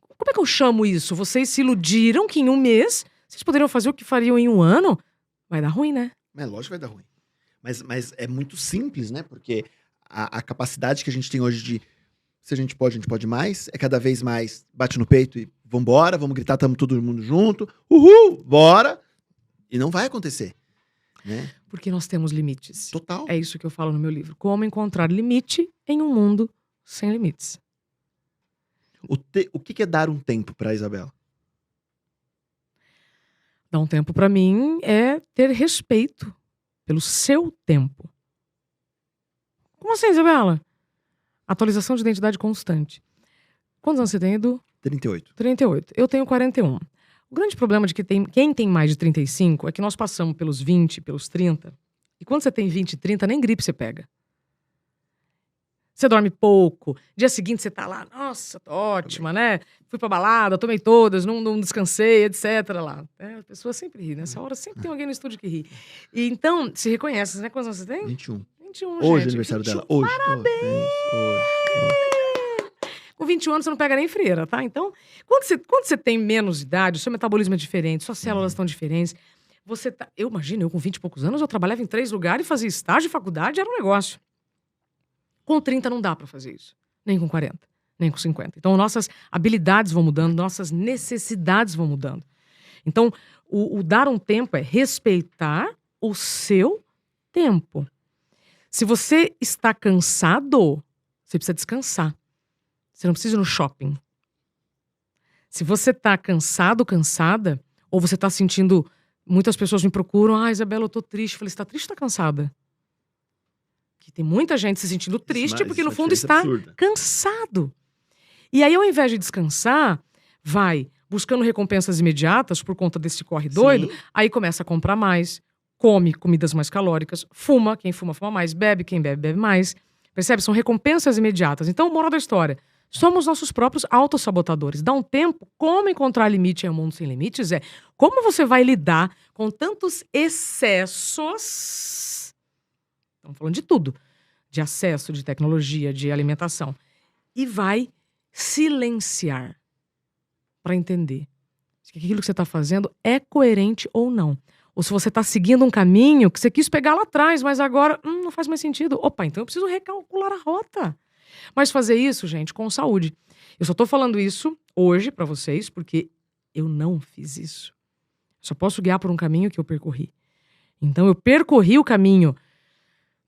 Como é que eu chamo isso? Vocês se iludiram que em um mês vocês poderiam fazer o que fariam em um ano? Vai dar ruim, né? Mas lógico que vai dar ruim. Mas é muito simples, né? Porque a capacidade que a gente tem hoje de... Se a gente pode mais. É cada vez mais bate no peito e vambora, vamos gritar, tamo todo mundo junto. Uhul, bora! E não vai acontecer, né? Porque nós temos limites. Total. É isso que eu falo no meu livro. Como encontrar limite em um mundo sem limites. O que é dar um tempo pra Isabela? Dar um tempo pra mim é ter respeito pelo seu tempo. Como assim, Isabela? Atualização de identidade constante. Quantos anos você tem, Edu? 38. 38. Eu tenho 41. O grande problema de quem tem mais de 35 é que nós passamos pelos 20, pelos 30. E quando você tem 20 e 30, nem gripe você pega. Você dorme pouco. Dia seguinte você tá lá, nossa, tô ótima, né? Fui pra balada, tomei todas, não descansei, etc. lá. A pessoa sempre ri. Nessa hora sempre tem alguém no estúdio que ri. E então, se reconhece, né? Quantos anos você tem? 21. 21, Hoje é gente. aniversário 21. dela. Hoje. Parabéns! Hoje. Com 21 anos você não pega nem frieira, tá? Então, quando você tem menos idade, o seu metabolismo é diferente, suas células estão diferentes. Você tá... Eu imagino, eu com 20 e poucos anos, eu trabalhava em 3 lugares, fazia estágio, faculdade, era um negócio. Com 30 não dá pra fazer isso. Nem com 40, nem com 50. Então, nossas habilidades vão mudando, nossas necessidades vão mudando. Então, o dar um tempo é respeitar o seu tempo. Se você está cansado, você precisa descansar. Você não precisa ir no shopping. Se você está cansado, cansada, ou você está sentindo... Muitas pessoas me procuram. Ah, Isabela, eu tô triste. Eu falei, você tá triste ou tá cansada? Que tem muita gente se sentindo triste porque, no fundo, está cansado. E aí, ao invés de descansar, vai buscando recompensas imediatas por conta desse corre doido. Sim. Aí começa a comprar mais, come comidas mais calóricas, fuma, quem fuma, fuma mais, bebe, quem bebe, bebe mais. Percebe? São recompensas imediatas. Então, moral da história... Somos nossos próprios autossabotadores. Dá um tempo, como encontrar limite em um mundo sem limites é como você vai lidar com tantos excessos. Estamos falando de tudo. De acesso, de tecnologia, de alimentação. E vai silenciar para entender se aquilo que você está fazendo é coerente ou não. Ou se você está seguindo um caminho que você quis pegar lá atrás, mas agora não faz mais sentido. Opa, então eu preciso recalcular a rota. Mas fazer isso, gente, com saúde. Eu só tô falando isso hoje pra vocês porque eu não fiz isso. Eu só posso guiar por um caminho que eu percorri. Então eu percorri o caminho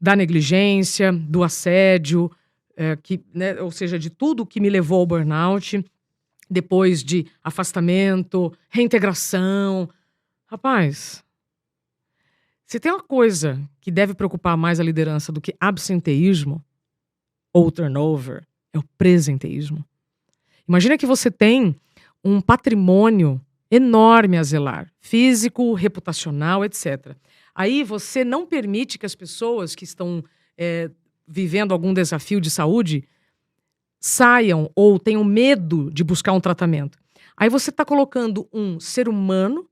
da negligência, do assédio, né, ou seja, de tudo que me levou ao burnout, depois de afastamento, reintegração. Rapaz, se tem uma coisa que deve preocupar mais a liderança do que absenteísmo, ou turnover, é o presenteísmo. Imagina que você tem um patrimônio enorme a zelar, físico, reputacional, etc. Aí você não permite que as pessoas que estão vivendo algum desafio de saúde saiam ou tenham medo de buscar um tratamento. Aí você está colocando um ser humano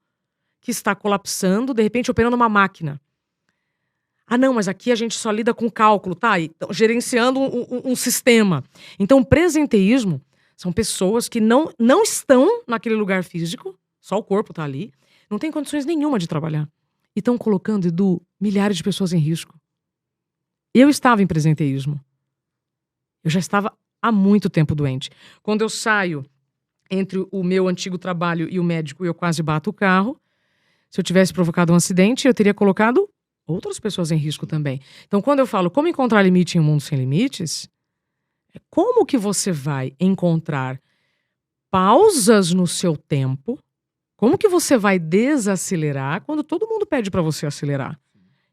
que está colapsando, de repente operando uma máquina. Ah, não, mas aqui a gente só lida com cálculo, tá? Então, gerenciando um sistema. Então, o presenteísmo são pessoas que não estão naquele lugar físico, só o corpo tá ali, não tem condições nenhuma de trabalhar. E estão colocando, Edu, milhares de pessoas em risco. Eu estava em presenteísmo. Eu já estava há muito tempo doente. Quando eu saio entre o meu antigo trabalho e o médico, eu quase bato o carro. Se eu tivesse provocado um acidente, eu teria colocado outras pessoas em risco também. Então, quando eu falo como encontrar limite em um mundo sem limites, é como que você vai encontrar pausas no seu tempo, como que você vai desacelerar quando todo mundo pede para você acelerar.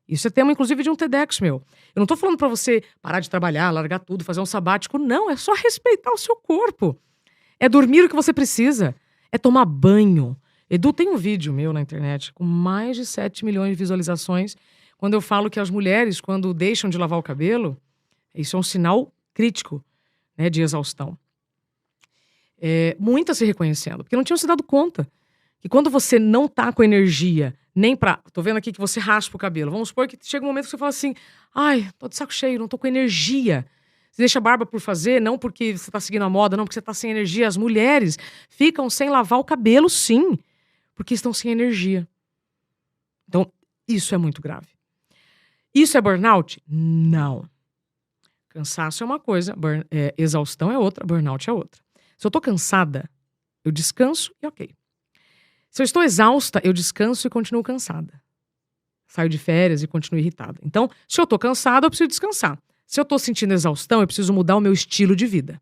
Isso é tema, inclusive, de um TEDx meu. Eu não tô falando pra você parar de trabalhar, largar tudo, fazer um sabático. Não, é só respeitar o seu corpo. É dormir o que você precisa. É tomar banho. Edu, tem um vídeo meu na internet com mais de 7 milhões de visualizações, quando eu falo que as mulheres, quando deixam de lavar o cabelo, isso é um sinal crítico, né, de exaustão. Muitas se reconhecendo, porque não tinham se dado conta que quando você não tá com energia, nem pra... Tô vendo aqui que você raspa o cabelo. Vamos supor que chega um momento que você fala assim, ai, tô de saco cheio, não tô com energia. Você deixa a barba por fazer, não porque você tá seguindo a moda, não porque você tá sem energia. As mulheres ficam sem lavar o cabelo, sim, porque estão sem energia. Então, isso é muito grave. Isso é burnout? Não. Cansaço é uma coisa, exaustão é outra, burnout é outra. Se eu tô cansada, eu descanso e ok. Se eu estou exausta, eu descanso e continuo cansada. Saio de férias e continuo irritada. Então, se eu tô cansada, eu preciso descansar. Se eu tô sentindo exaustão, eu preciso mudar o meu estilo de vida.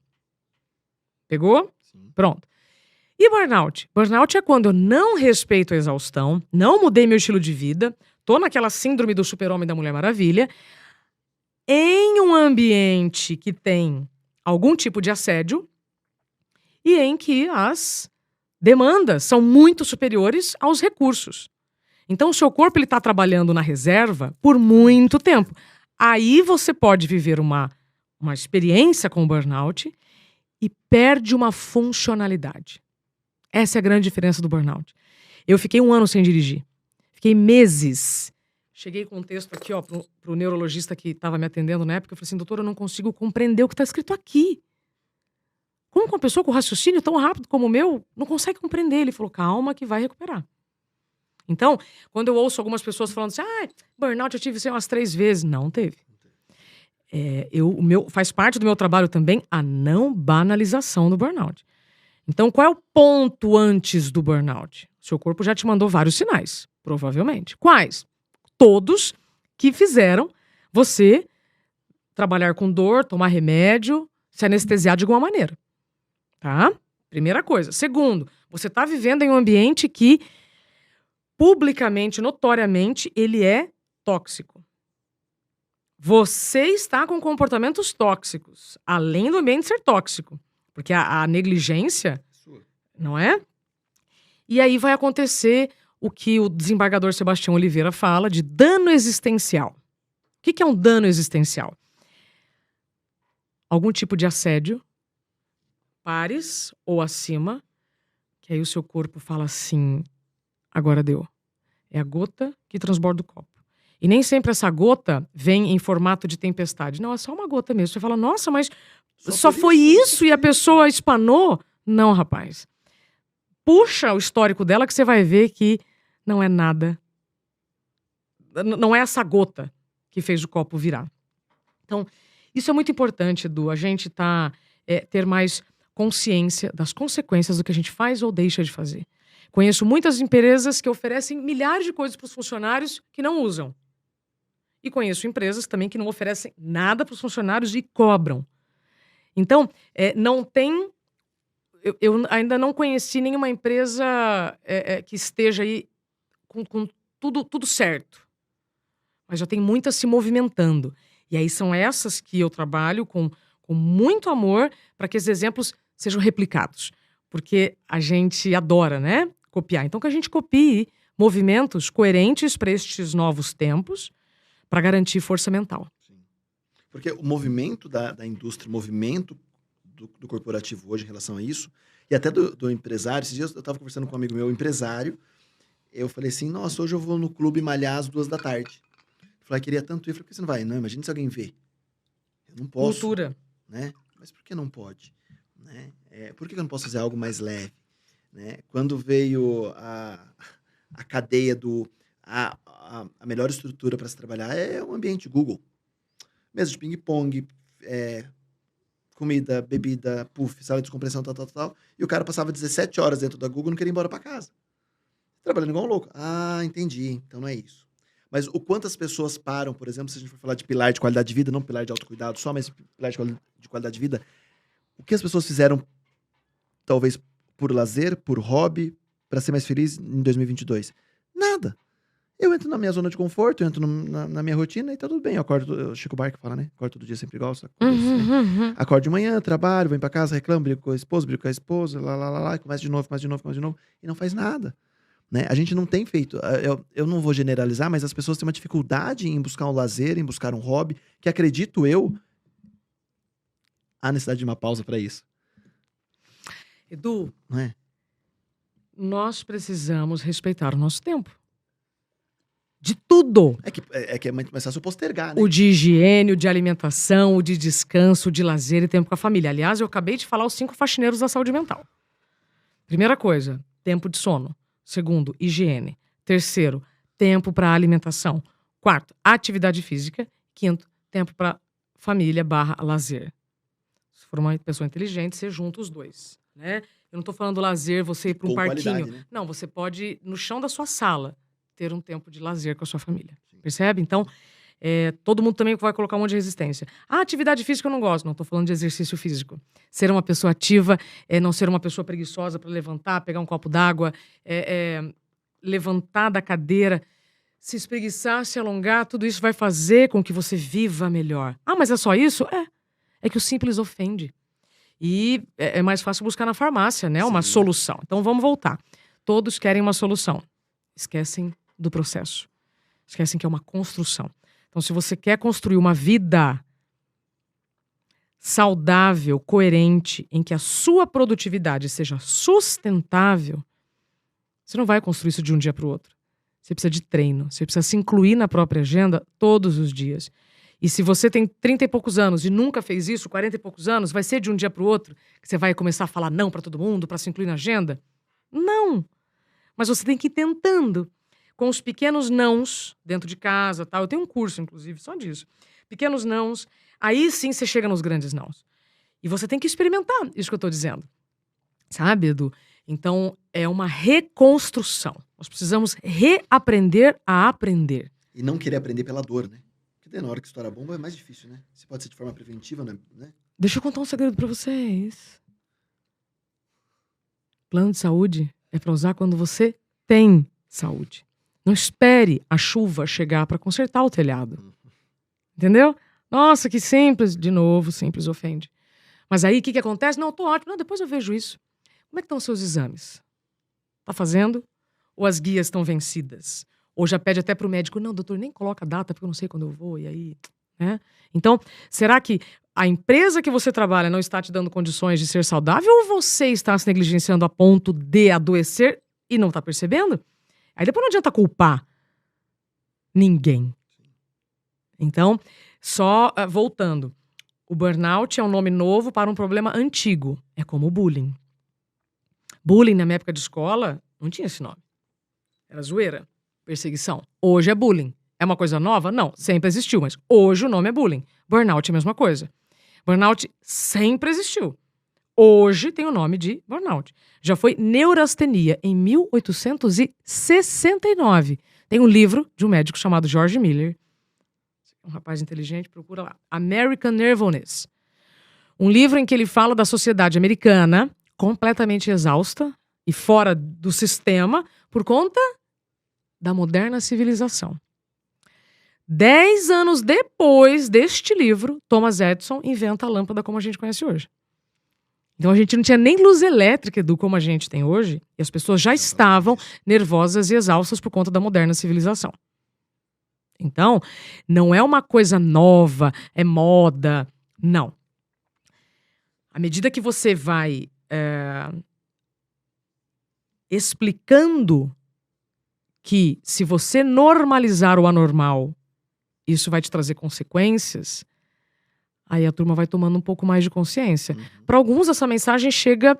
Pegou? Sim. Pronto. E burnout? Burnout é quando eu não respeito a exaustão, não mudei meu estilo de vida, tô naquela síndrome do super-homem da Mulher Maravilha, em um ambiente que tem algum tipo de assédio e em que as demandas são muito superiores aos recursos. Então, o seu corpo está trabalhando na reserva por muito tempo. Aí você pode viver uma experiência com o burnout e perde uma funcionalidade. Essa é a grande diferença do burnout. Eu fiquei 1 ano sem dirigir. Fiquei meses. Cheguei com um texto aqui, ó, pro neurologista que estava me atendendo na época. Eu falei assim, doutor, eu não consigo compreender o que está escrito aqui. Como uma pessoa com raciocínio tão rápido como o meu não consegue compreender? Ele falou, calma que vai recuperar. Então, quando eu ouço algumas pessoas falando assim, burnout eu tive umas 3 vezes. Não teve. Faz parte do meu trabalho também a não banalização do burnout. Então, qual é o ponto antes do burnout? Seu corpo já te mandou vários sinais, provavelmente. Quais? Todos que fizeram você trabalhar com dor, tomar remédio, se anestesiar de alguma maneira. Tá? Primeira coisa. Segundo, você está vivendo em um ambiente que, publicamente, notoriamente, ele é tóxico. Você está com comportamentos tóxicos, além do ambiente ser tóxico. Porque a negligência, não é? E aí vai acontecer o que o desembargador Sebastião Oliveira fala de dano existencial. O que é um dano existencial? Algum tipo de assédio, pares ou acima, que aí o seu corpo fala assim, agora deu. É a gota que transborda o copo. E nem sempre essa gota vem em formato de tempestade. Não, é só uma gota mesmo. Você fala, nossa, mas só foi isso e a pessoa espanou? Não, rapaz. Puxa o histórico dela que você vai ver que não é nada. Não é essa gota que fez o copo virar. Então, isso é muito importante, Edu. A gente ter mais consciência das consequências do que a gente faz ou deixa de fazer. Conheço muitas empresas que oferecem milhares de coisas para os funcionários que não usam. E conheço empresas também que não oferecem nada para os funcionários e cobram. Então, não tem... Eu ainda não conheci nenhuma empresa que esteja aí com tudo certo. Mas já tem muitas se movimentando. E aí são essas que eu trabalho com muito amor para que esses exemplos sejam replicados. Porque a gente adora, né? Copiar. Então que a gente copie movimentos coerentes para estes novos tempos para garantir força mental. Sim. Porque o movimento da indústria, o movimento do corporativo hoje em relação a isso, e até do empresário, esses dias eu estava conversando com um amigo meu, empresário, eu falei assim, nossa, hoje eu vou no clube malhar às 2 da tarde. Eu falei, queria tanto ir. Eu falei, por que você não vai? Não, imagina se alguém vê. Eu não posso. Cultura. Né? Mas por que não pode? Né? Por que eu não posso fazer algo mais leve? Né? Quando veio a cadeia a melhor estrutura para se trabalhar é o ambiente Google. Mesa de ping-pong, comida, bebida, puff, sala de descompressão, tal. E o cara passava 17 horas dentro da Google e não queria ir embora para casa. Trabalhando igual um louco. Ah, entendi. Então não é isso. Mas o quanto as pessoas param, por exemplo, se a gente for falar de pilar de qualidade de vida, não pilar de autocuidado só, mas pilar de qualidade de vida, o que as pessoas fizeram, talvez por lazer, por hobby, para ser mais feliz em 2022? Nada. Eu entro na minha zona de conforto, eu entro na minha rotina e tá tudo bem. Eu acordo, o Chico Buarque fala, né? Acordo todo dia sempre igual, só acordo assim. Acordo de manhã, trabalho, venho pra casa, reclamo, brigo com a esposa, lá, começa de novo, e não faz nada. Né? A gente não tem feito, eu não vou generalizar, mas as pessoas têm uma dificuldade em buscar um lazer, em buscar um hobby, que acredito eu, há necessidade de uma pausa pra isso. Edu, Não é? nós precisamos respeitar o nosso tempo. De tudo. É que é mais fácil postergar, né? O de higiene, o de alimentação, o de descanso, o de lazer e tempo com a família. Aliás, eu acabei de falar os 5 faxineiros da saúde mental. Primeira coisa, tempo de sono. Segundo, higiene. Terceiro, tempo para alimentação. Quarto, atividade física. Quinto, tempo para família/lazer. Se for uma pessoa inteligente, você junta os dois, né? Eu não tô falando lazer, você ir para um Com parquinho. qualidade, né? Não, você pode, no chão da sua sala, ter um tempo de lazer com a sua família. Percebe? Então, todo mundo também vai colocar um monte de resistência. Ah, atividade física eu não gosto. Não tô falando de exercício físico. Ser uma pessoa ativa, não ser uma pessoa preguiçosa para levantar, pegar um copo d'água, levantar da cadeira, se espreguiçar, se alongar, tudo isso vai fazer com que você viva melhor. Ah, mas é só isso? É que o simples ofende. E é mais fácil buscar na farmácia, né? Uma solução. Então vamos voltar. Todos querem uma solução. Esquecem do processo. Esquecem que é uma construção. Então, se você quer construir uma vida saudável, coerente, em que a sua produtividade seja sustentável, você não vai construir isso de um dia para o outro. Você precisa de treino. Você precisa se incluir na própria agenda todos os dias. E se você tem 30 e poucos anos e nunca fez isso, 40 e poucos anos, vai ser de um dia para o outro que você vai começar a falar não para todo mundo, para se incluir na agenda? Não. Mas você tem que ir tentando. Com os pequenos nãos dentro de casa, tal. Eu tenho um curso, inclusive, só disso. Pequenos nãos. Aí sim você chega nos grandes nãos. E você tem que experimentar isso que eu tô dizendo. Sabe, Edu? Então, é uma reconstrução. Nós precisamos reaprender a aprender. E não querer aprender pela dor, né? Porque daí na hora que estoura a bomba é mais difícil, né? Se pode ser de forma preventiva, né? Deixa eu contar um segredo pra vocês. Plano de saúde é pra usar quando você tem saúde. Não espere a chuva chegar pra consertar o telhado. Entendeu? Nossa, que simples. De novo, simples ofende. Mas aí, o que acontece? Não, tô ótimo. Não, depois eu vejo isso. Como é que estão os seus exames? Tá fazendo? Ou as guias estão vencidas? Ou já pede até pro médico, não, doutor, nem coloca a data, porque eu não sei quando eu vou, e aí... né? Então, será que a empresa que você trabalha não está te dando condições de ser saudável ou você está se negligenciando a ponto de adoecer e não está percebendo? Aí depois não adianta culpar ninguém. Então, só voltando. O burnout é um nome novo para um problema antigo. É como o bullying. Bullying, na minha época de escola, não tinha esse nome. Era zoeira, perseguição. Hoje é bullying. É uma coisa nova? Não, sempre existiu, mas hoje o nome é bullying. Burnout é a mesma coisa. Burnout sempre existiu. Hoje tem o nome de burnout. Já foi neurastenia em 1869. Tem um livro de um médico chamado George Miller. Um rapaz inteligente, procura lá. American Nervousness. Um livro em que ele fala da sociedade americana completamente exausta e fora do sistema por conta da moderna civilização. 10 anos depois deste livro, Thomas Edison inventa a lâmpada como a gente conhece hoje. Então a gente não tinha nem luz elétrica como a gente tem hoje, e as pessoas já estavam nervosas e exaustas por conta da moderna civilização. Então, não é uma coisa nova, é moda, não. À medida que você vai explicando que se você normalizar o anormal, isso vai te trazer consequências, aí a turma vai tomando um pouco mais de consciência. Para alguns, essa mensagem chega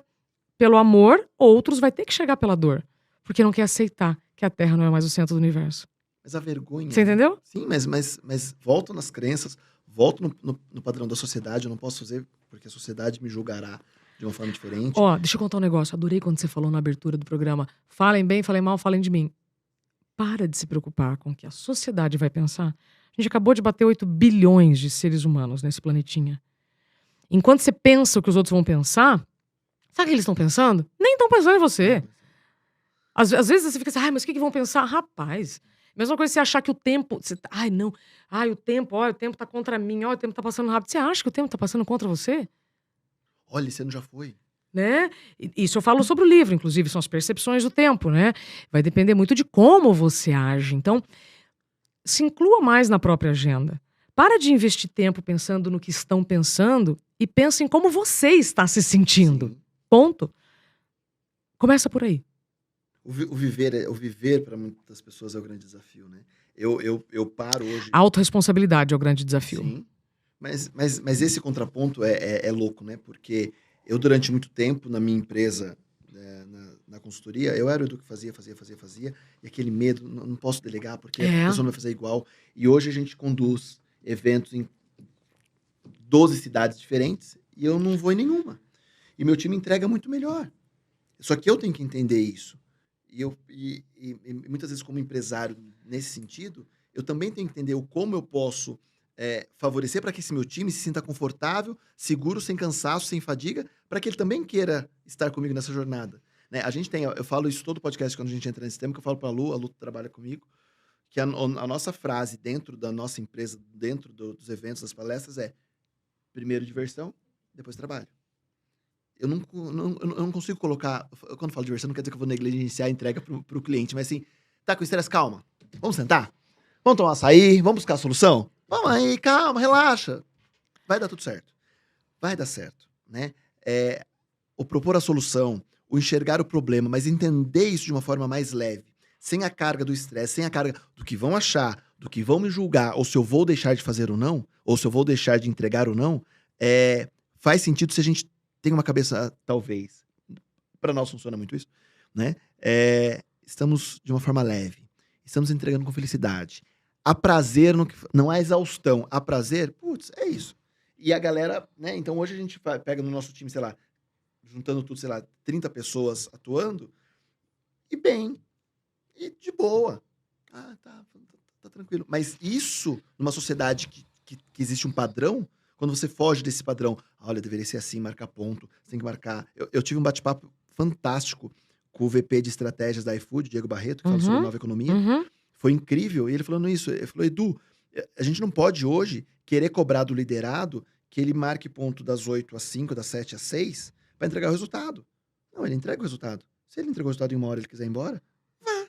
pelo amor, outros vai ter que chegar pela dor. Porque não quer aceitar que a Terra não é mais o centro do universo. Mas a vergonha... Você entendeu? Sim, mas volto nas crenças, volto no padrão da sociedade, eu não posso fazer porque a sociedade me julgará de uma forma diferente. Ó, deixa eu contar um negócio. Adorei quando você falou na abertura do programa. Falem bem, falem mal, falem de mim. Para de se preocupar com o que a sociedade vai pensar. A gente acabou de bater 8 bilhões de seres humanos nesse planetinha. Enquanto você pensa o que os outros vão pensar, sabe o que eles estão pensando? Nem estão pensando em você. Às vezes você fica assim, mas o que vão pensar? Rapaz, Mesma coisa você achar que o tempo... Ai, não. Ai, o tempo tá contra mim. Ó, o tempo tá passando rápido. Você acha que o tempo tá passando contra você? Olha, esse ano já foi. Né? Isso eu falo sobre o livro, inclusive, são as percepções do tempo, né? Vai depender muito de como você age. Então, se inclua mais na própria agenda. Para de investir tempo pensando no que estão pensando e pensa em como você está se sentindo. Sim. Ponto. Começa por aí. O viver para muitas pessoas é o grande desafio, né? Eu paro hoje... A autorresponsabilidade é o grande desafio. Sim, mas esse contraponto é louco, né? Porque eu, durante muito tempo, na minha empresa, na consultoria, eu era o Edu que fazia, e aquele medo, não posso delegar, porque a pessoa não vai fazer igual. E hoje a gente conduz eventos em 12 cidades diferentes, e eu não vou em nenhuma. E meu time entrega muito melhor. Só que eu tenho que entender isso. E muitas vezes, como empresário, nesse sentido, eu também tenho que entender como eu posso favorecer para que esse meu time se sinta confortável, seguro, sem cansaço, sem fadiga, para que ele também queira estar comigo nessa jornada. Né? A gente tem, eu falo isso todo podcast quando a gente entra nesse tema, que eu falo para a Lu trabalha comigo, que a nossa frase dentro da nossa empresa, dentro dos eventos, das palestras, é primeiro diversão, depois trabalho. Eu não consigo colocar... Quando eu falo diversão, não quer dizer que eu vou negligenciar a entrega pro cliente, mas assim, tá com estresse, calma. Vamos sentar? Vamos tomar um açaí? Vamos buscar a solução? Vamos aí, calma, relaxa. Vai dar tudo certo. Vai dar certo, né? O propor a solução, o enxergar o problema, mas entender isso de uma forma mais leve, sem a carga do estresse, sem a carga do que vão achar, do que vão me julgar, ou se eu vou deixar de fazer ou não, ou se eu vou deixar de entregar ou não, faz sentido se a gente tem uma cabeça, talvez, para nós funciona muito isso, né? Estamos de uma forma leve, estamos entregando com felicidade. Há prazer no que... Não há exaustão, há prazer, putz, é isso. E a galera, né? Então hoje a gente pega no nosso time, sei lá, juntando tudo, sei lá, 30 pessoas atuando, e bem, e de boa. Tá tranquilo. Mas isso, numa sociedade que existe um padrão, quando você foge desse padrão, olha, deveria ser assim, marcar ponto, você tem que marcar. Eu tive um bate-papo fantástico com o VP de estratégias da iFood, Diego Barreto, que fala sobre nova economia. Foi incrível. E ele falando isso, ele falou, Edu, a gente não pode hoje querer cobrar do liderado que ele marque ponto das 8 às 5, das 7 às 6, para entregar o resultado. Não, ele entrega o resultado. Se ele entregou o resultado em 1 hora e ele quiser ir embora, vá.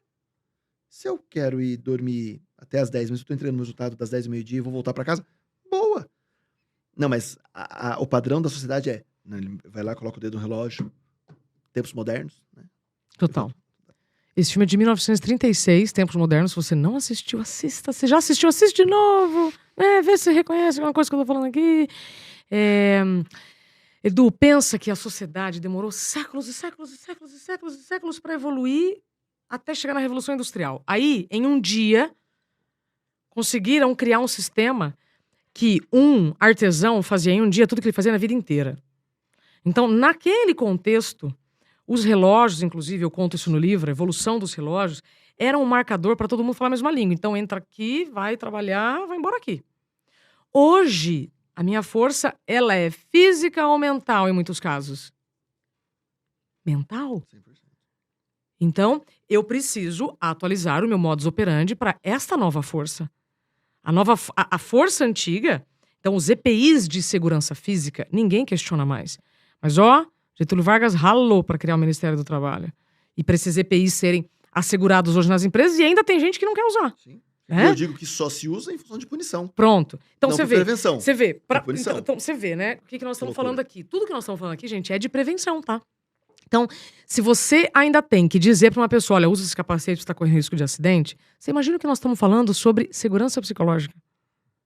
Se eu quero ir dormir até às 10, mas eu tô entregando o resultado das 10 ao meio-dia e vou voltar para casa, boa. Não, mas o padrão da sociedade não, ele vai lá, coloca o dedo no relógio. Tempos modernos, né? Total. Esse filme é de 1936, Tempos Modernos. Se você não assistiu, assista. Se já assistiu, assiste de novo. Vê se você reconhece alguma coisa que eu tô falando aqui. Edu, pensa que a sociedade demorou séculos e séculos e séculos e séculos e séculos para evoluir até chegar na Revolução Industrial. Aí, em um dia, conseguiram criar um sistema que um artesão fazia em um dia tudo que ele fazia na vida inteira. Então, naquele contexto, os relógios, inclusive, eu conto isso no livro, a evolução dos relógios, era um marcador para todo mundo falar a mesma língua. Então, entra aqui, vai trabalhar, vai embora aqui. Hoje, a minha força, ela é física ou mental, em muitos casos? Mental. 100%. Então, eu preciso atualizar o meu modus operandi para esta nova força. A força antiga, então os EPIs de segurança física, ninguém questiona mais. Mas, Getúlio Vargas ralou para criar o Ministério do Trabalho. E para esses EPIs serem assegurados hoje nas empresas, e ainda tem gente que não quer usar. Sim. E eu digo que só se usa em função de punição. Pronto. Então não você por vê. prevenção. Você vê. Punição. Então você vê, né? O que nós estamos Loucura. falando aqui? Tudo que nós estamos falando aqui, gente, é de prevenção, tá? Então, se você ainda tem que dizer para uma pessoa, olha, usa esse capacete, está correndo risco de acidente, você imagina o que nós estamos falando sobre segurança psicológica.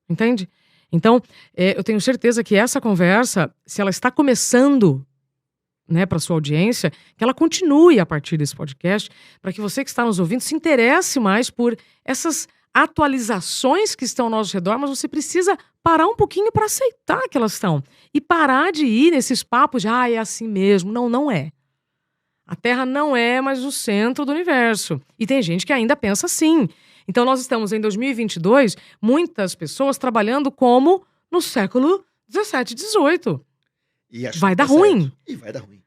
Entende? Então, eu tenho certeza que essa conversa, se ela está começando, né, para sua audiência, que ela continue a partir desse podcast, para que você que está nos ouvindo se interesse mais por essas atualizações que estão ao nosso redor, mas você precisa parar um pouquinho para aceitar que elas estão. E parar de ir nesses papos de, é assim mesmo. Não, não é. A Terra não é mais o centro do universo. E tem gente que ainda pensa assim. Então nós estamos em 2022, muitas pessoas trabalhando como no século 17, 18. E Vai dar ruim. E vai dar ruim.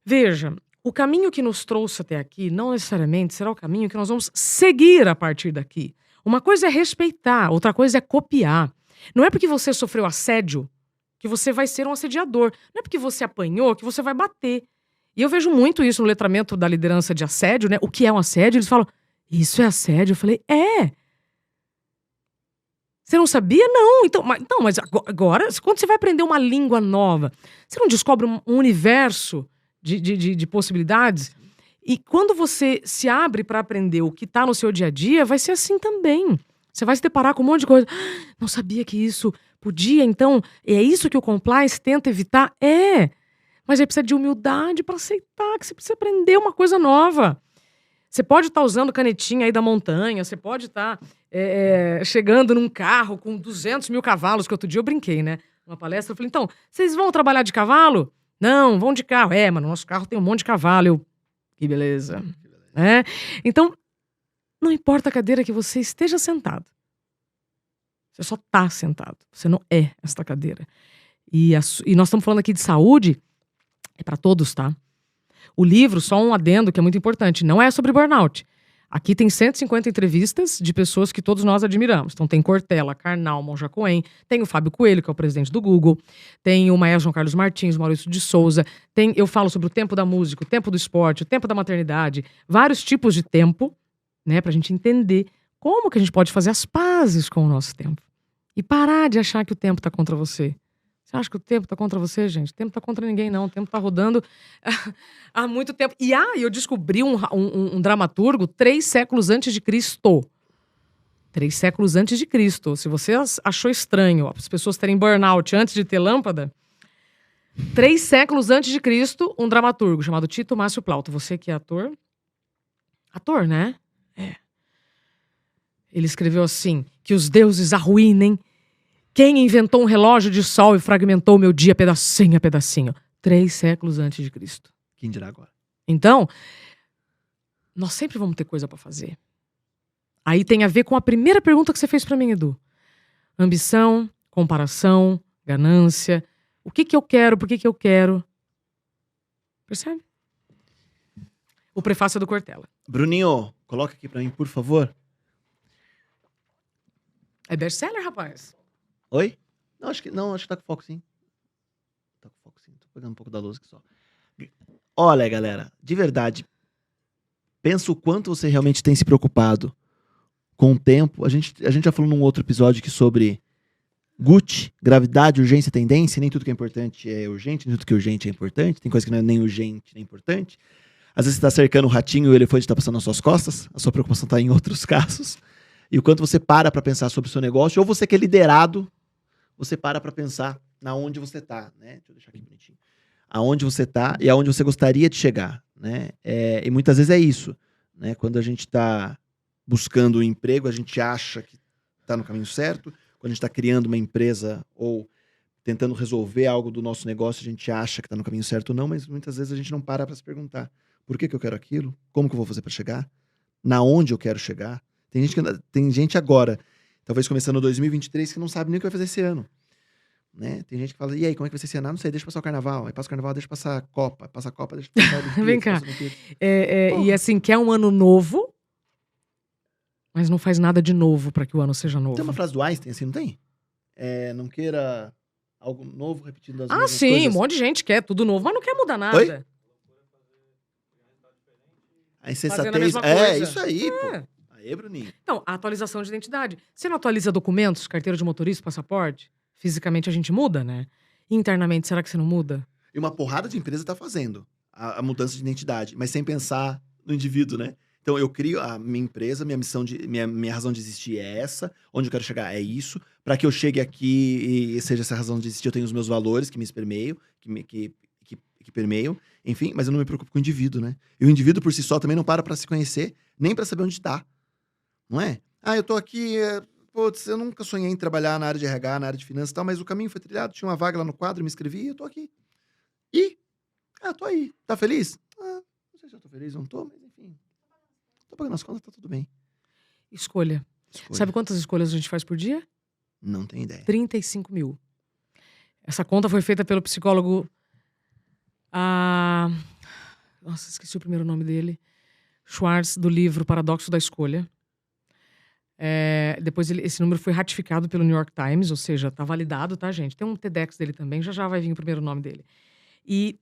Veja, o caminho que nos trouxe até aqui não necessariamente será o caminho que nós vamos seguir a partir daqui. Uma coisa é respeitar, outra coisa é copiar. Não é porque você sofreu assédio que você vai ser um assediador. Não é porque você apanhou que você vai bater. E eu vejo muito isso no letramento da liderança de assédio, né? O que é um assédio? Eles falam, isso é assédio? Eu falei, é. Você não sabia? Não. Mas agora, quando você vai aprender uma língua nova, você não descobre um universo de possibilidades? E quando você se abre para aprender o que está no seu dia a dia, vai ser assim também. Você vai se deparar com um monte de coisa. Não sabia que isso podia, então, é isso que o compliance tenta evitar? É. Mas aí precisa de humildade para aceitar que você precisa aprender uma coisa nova. Você pode estar usando canetinha aí da montanha, você pode estar chegando num carro com 200 mil cavalos, que outro dia eu brinquei, né? Numa palestra, eu falei, então, vocês vão trabalhar de cavalo? Não, vão de carro. Mas no nosso carro tem um monte de cavalo. Que beleza. Então, não importa a cadeira que você esteja sentado. Você só está sentado. Você não é esta cadeira. E nós estamos falando aqui de saúde, é para todos, tá? O livro, só um adendo que é muito importante, não é sobre burnout. Aqui tem 150 entrevistas de pessoas que todos nós admiramos. Então tem Cortella, Karnal, Monja Cohen, tem o Fábio Coelho, que é o presidente do Google, tem o maestro João Carlos Martins, o Maurício de Souza, eu falo sobre o tempo da música, o tempo do esporte, o tempo da maternidade, vários tipos de tempo, né, pra gente entender como que a gente pode fazer as pazes com o nosso tempo. E parar de achar que o tempo tá contra você. Você acha que o tempo tá contra você, gente? O tempo tá contra ninguém, não. O tempo tá rodando há muito tempo. E eu descobri um dramaturgo 3 séculos antes de Cristo. 3 séculos antes de Cristo. Se você achou estranho as pessoas terem burnout antes de ter lâmpada, 3 séculos antes de Cristo, um dramaturgo chamado Tito Márcio Plauto. Você que é ator? Ator, né? É. Ele escreveu assim, que os deuses arruinem quem inventou um relógio de sol e fragmentou o meu dia pedacinho a pedacinho. 3 séculos antes de Cristo. Quem dirá agora? Então, nós sempre vamos ter coisa para fazer. Aí tem a ver com a primeira pergunta que você fez para mim, Edu. Ambição, comparação, ganância. O que eu quero, por que eu quero. Percebe? O prefácio do Cortella. Bruninho, coloca aqui para mim, por favor. É best-seller, rapaz. Oi? Não, acho que tá com foco, sim. Tá com foco, sim. Tô pegando um pouco da luz aqui só. Olha, galera, de verdade, pensa o quanto você realmente tem se preocupado com o tempo. A gente já falou num outro episódio aqui sobre GUT, gravidade, urgência e tendência. Nem tudo que é importante é urgente, nem tudo que é urgente é importante. Tem coisa que não é nem urgente nem importante. Às vezes você tá cercando o ratinho e o elefante tá passando nas suas costas. A sua preocupação tá em outros casos. E o quanto você para pensar sobre o seu negócio, ou você que é liderado, você para pensar na onde você tá, né? Deixa eu deixar aqui bonitinho. Aonde você tá e aonde você gostaria de chegar, né? E muitas vezes é isso, né? Quando a gente tá buscando um emprego, a gente acha que tá no caminho certo. Quando a gente tá criando uma empresa ou tentando resolver algo do nosso negócio, a gente acha que tá no caminho certo ou não, mas muitas vezes a gente não para se perguntar por que eu quero aquilo, como que eu vou fazer para chegar, na onde eu quero chegar. Tem gente agora, talvez começando 2023, que não sabe nem o que vai fazer esse ano. Né? Tem gente que fala, e aí, como é que vai ser esse ano? Ah, não sei, deixa passar o carnaval. Aí passa o carnaval, deixa passar a Copa. Passa a Copa, deixa passar a Olimpíada. Vem cá. E assim, quer um ano novo, mas não faz nada de novo para que o ano seja novo. Tem uma frase do Einstein, assim, não tem? Não queira algo novo repetindo as mesmas sim, coisas. Um monte de gente quer tudo novo, mas não quer mudar nada. Oi? A insensatez. Isso aí, pô. Aí, Bruninho. Então, a atualização de identidade. Você não atualiza documentos, carteira de motorista, passaporte? Fisicamente a gente muda, né? internamente, será que você não muda? E uma porrada de empresa tá fazendo a mudança de identidade, mas sem pensar no indivíduo, né? Então eu crio a minha empresa, minha missão, minha razão de existir é essa, onde eu quero chegar é isso, para que eu chegue aqui e seja essa razão de existir, eu tenho os meus valores que me permeiam, que permeiam, enfim, mas eu não me preocupo com o indivíduo, né? E o indivíduo por si só também não para se conhecer, nem para saber onde tá, não é? Ah, eu tô aqui, putz, eu nunca sonhei em trabalhar na área de RH, na área de finanças e tal, mas o caminho foi trilhado, tinha uma vaga lá no quadro, me inscrevi e eu tô aqui. E, tô aí, tá feliz? Não sei se eu tô feliz ou não tô, mas enfim. Tô pagando as contas, tá tudo bem. Escolha. Sabe quantas escolhas a gente faz por dia? Não tenho ideia. 35 mil. Essa conta foi feita pelo psicólogo Nossa, esqueci o primeiro nome dele. Schwartz, do livro Paradoxo da Escolha. Depois esse número foi ratificado pelo New York Times, ou seja, tá validado, tá, gente? Tem um TEDx dele também, já vai vir o primeiro nome dele. E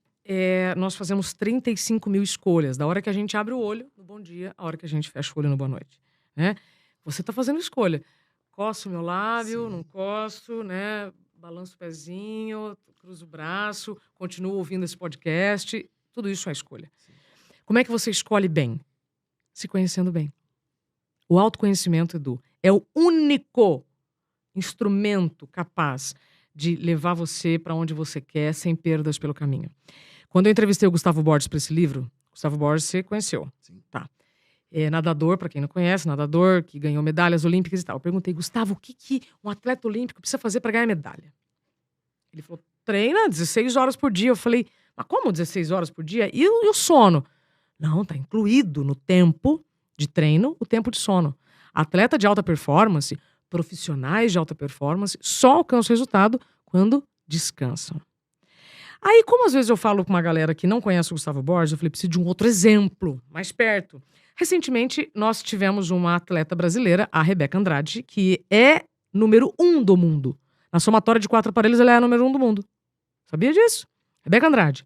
nós fazemos 35 mil escolhas, da hora que a gente abre o olho no bom dia, a hora que a gente fecha o olho no boa noite. Né? Você tá fazendo escolha. Coço o meu lábio, não coço, né? Balanço o pezinho, cruzo o braço, continuo ouvindo esse podcast. Tudo isso é escolha. Como é que você escolhe bem? Se conhecendo bem. O autoconhecimento, Edu, é o único instrumento capaz de levar você para onde você quer sem perdas pelo caminho. Quando eu entrevistei o Gustavo Borges para esse livro, Gustavo Borges você conheceu. Sim. Tá. Nadador, para quem não conhece, nadador que ganhou medalhas olímpicas e tal. Eu perguntei, Gustavo, o que um atleta olímpico precisa fazer para ganhar medalha? Ele falou, treina 16 horas por dia. Eu falei, mas como 16 horas por dia? E o sono? Não, tá incluído no tempo de treino o tempo de sono. Atleta de alta performance, profissionais de alta performance, só alcançam resultado quando descansam. Aí, como às vezes eu falo com uma galera que não conhece o Gustavo Borges, eu falei, preciso de um outro exemplo, mais perto. Recentemente, nós tivemos uma atleta brasileira, a Rebeca Andrade, que é número 1 do mundo. Na somatória de 4 aparelhos, ela é a número 1 do mundo. Sabia disso? Rebeca Andrade.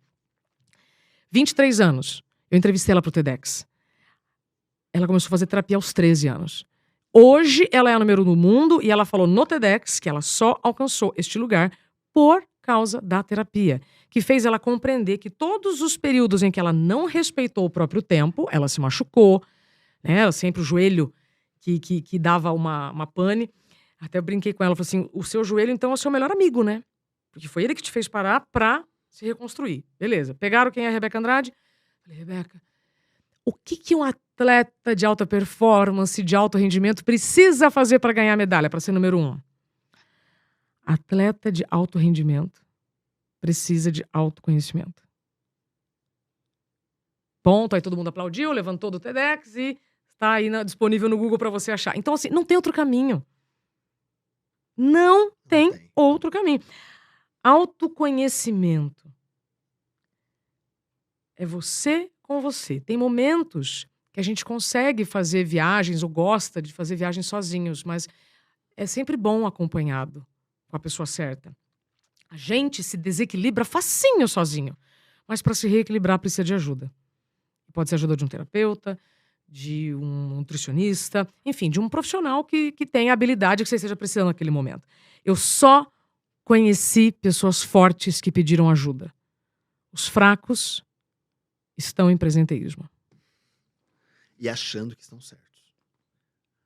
23 anos. Eu entrevistei ela pro TEDx. Ela começou a fazer terapia aos 13 anos. Hoje, ela é a número 1 do mundo e ela falou no TEDx que ela só alcançou este lugar por causa da terapia, que fez ela compreender que todos os períodos em que ela não respeitou o próprio tempo, ela se machucou, né? Sempre o joelho que dava uma pane. Até eu brinquei com ela, falei assim, o seu joelho então é o seu melhor amigo, né? Porque foi ele que te fez parar pra se reconstruir. Beleza. Pegaram quem é a Rebeca Andrade? Falei, Rebeca, o que um atleta de alta performance, de alto rendimento precisa fazer para ganhar medalha, para ser número 1? Atleta de alto rendimento precisa de autoconhecimento. Ponto. Aí todo mundo aplaudiu, levantou do TEDx e está aí disponível no Google para você achar. Então, assim, não tem outro caminho. Não tem outro caminho. Autoconhecimento é você com você. Tem momentos que a gente consegue fazer viagens ou gosta de fazer viagens sozinhos, mas é sempre bom acompanhado com a pessoa certa. A gente se desequilibra facinho sozinho, mas para se reequilibrar precisa de ajuda. Pode ser ajuda de um terapeuta, de um nutricionista, enfim, de um profissional que tenha a habilidade que você esteja precisando naquele momento. Eu só conheci pessoas fortes que pediram ajuda. Os fracos estão em presenteísmo. E achando que estão certos.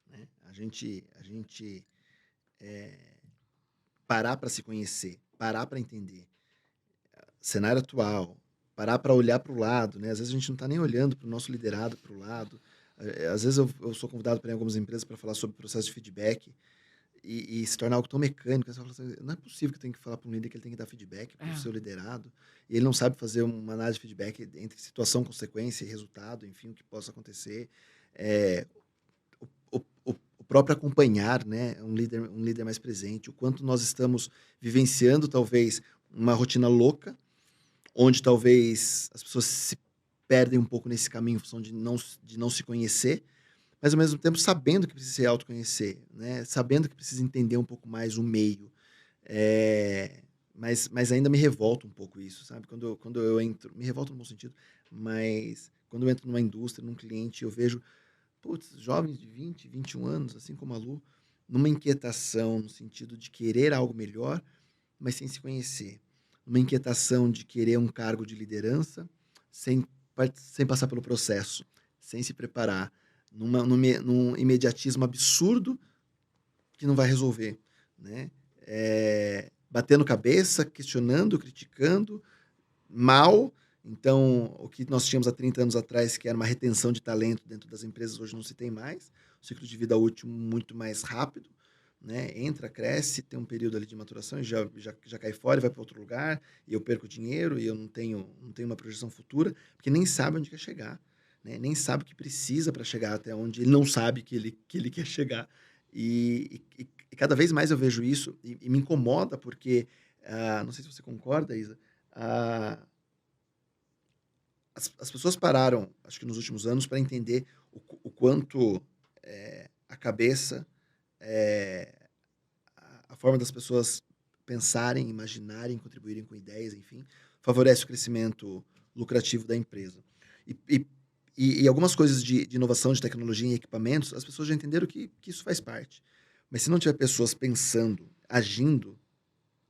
Né? A gente parar para se conhecer, parar para entender cenário atual, parar para olhar para o lado, né? Às vezes a gente não está nem olhando para o nosso liderado, para o lado. Às vezes eu sou convidado para algumas empresas para falar sobre o processo de feedback e se torna algo tão mecânico. Você fala assim, não é possível que eu tenha que falar para um líder que ele tem que dar feedback para o seu liderado e ele não sabe fazer uma análise de feedback entre situação, consequência e resultado, enfim, o que possa acontecer. O próprio acompanhar, né, um líder mais presente, o quanto nós estamos vivenciando talvez uma rotina louca, onde talvez as pessoas se perdem um pouco nesse caminho em função de não se conhecer, mas ao mesmo tempo sabendo que precisa se autoconhecer, né? Sabendo que precisa entender um pouco mais o meio. Mas ainda me revolta um pouco isso, sabe? Quando eu entro, me revolta no bom sentido, mas quando eu entro numa indústria, num cliente, eu vejo jovens de 20, 21 anos, assim como a Lu, numa inquietação no sentido de querer algo melhor, mas sem se conhecer. Uma inquietação de querer um cargo de liderança sem passar pelo processo, sem se preparar, num imediatismo absurdo que não vai resolver, né? Batendo cabeça, questionando, criticando, mal. Então, o que nós tínhamos há 30 anos atrás, que era uma retenção de talento dentro das empresas, hoje não se tem mais. O ciclo de vida útil muito mais rápido. Né? Entra, cresce, tem um período ali de maturação e já cai fora e vai para outro lugar, e eu perco dinheiro e eu não tenho uma projeção futura, porque nem sabe onde quer chegar, né? Nem sabe o que precisa para chegar até onde ele não sabe que ele quer chegar. E cada vez mais eu vejo isso e me incomoda porque, não sei se você concorda, Isa, as pessoas pararam, acho que nos últimos anos, para entender o quanto a cabeça, a forma das pessoas pensarem, imaginarem, contribuírem com ideias, enfim, favorece o crescimento lucrativo da empresa. E algumas coisas de inovação, de tecnologia em equipamentos, as pessoas já entenderam que isso faz parte. Mas se não tiver pessoas pensando, agindo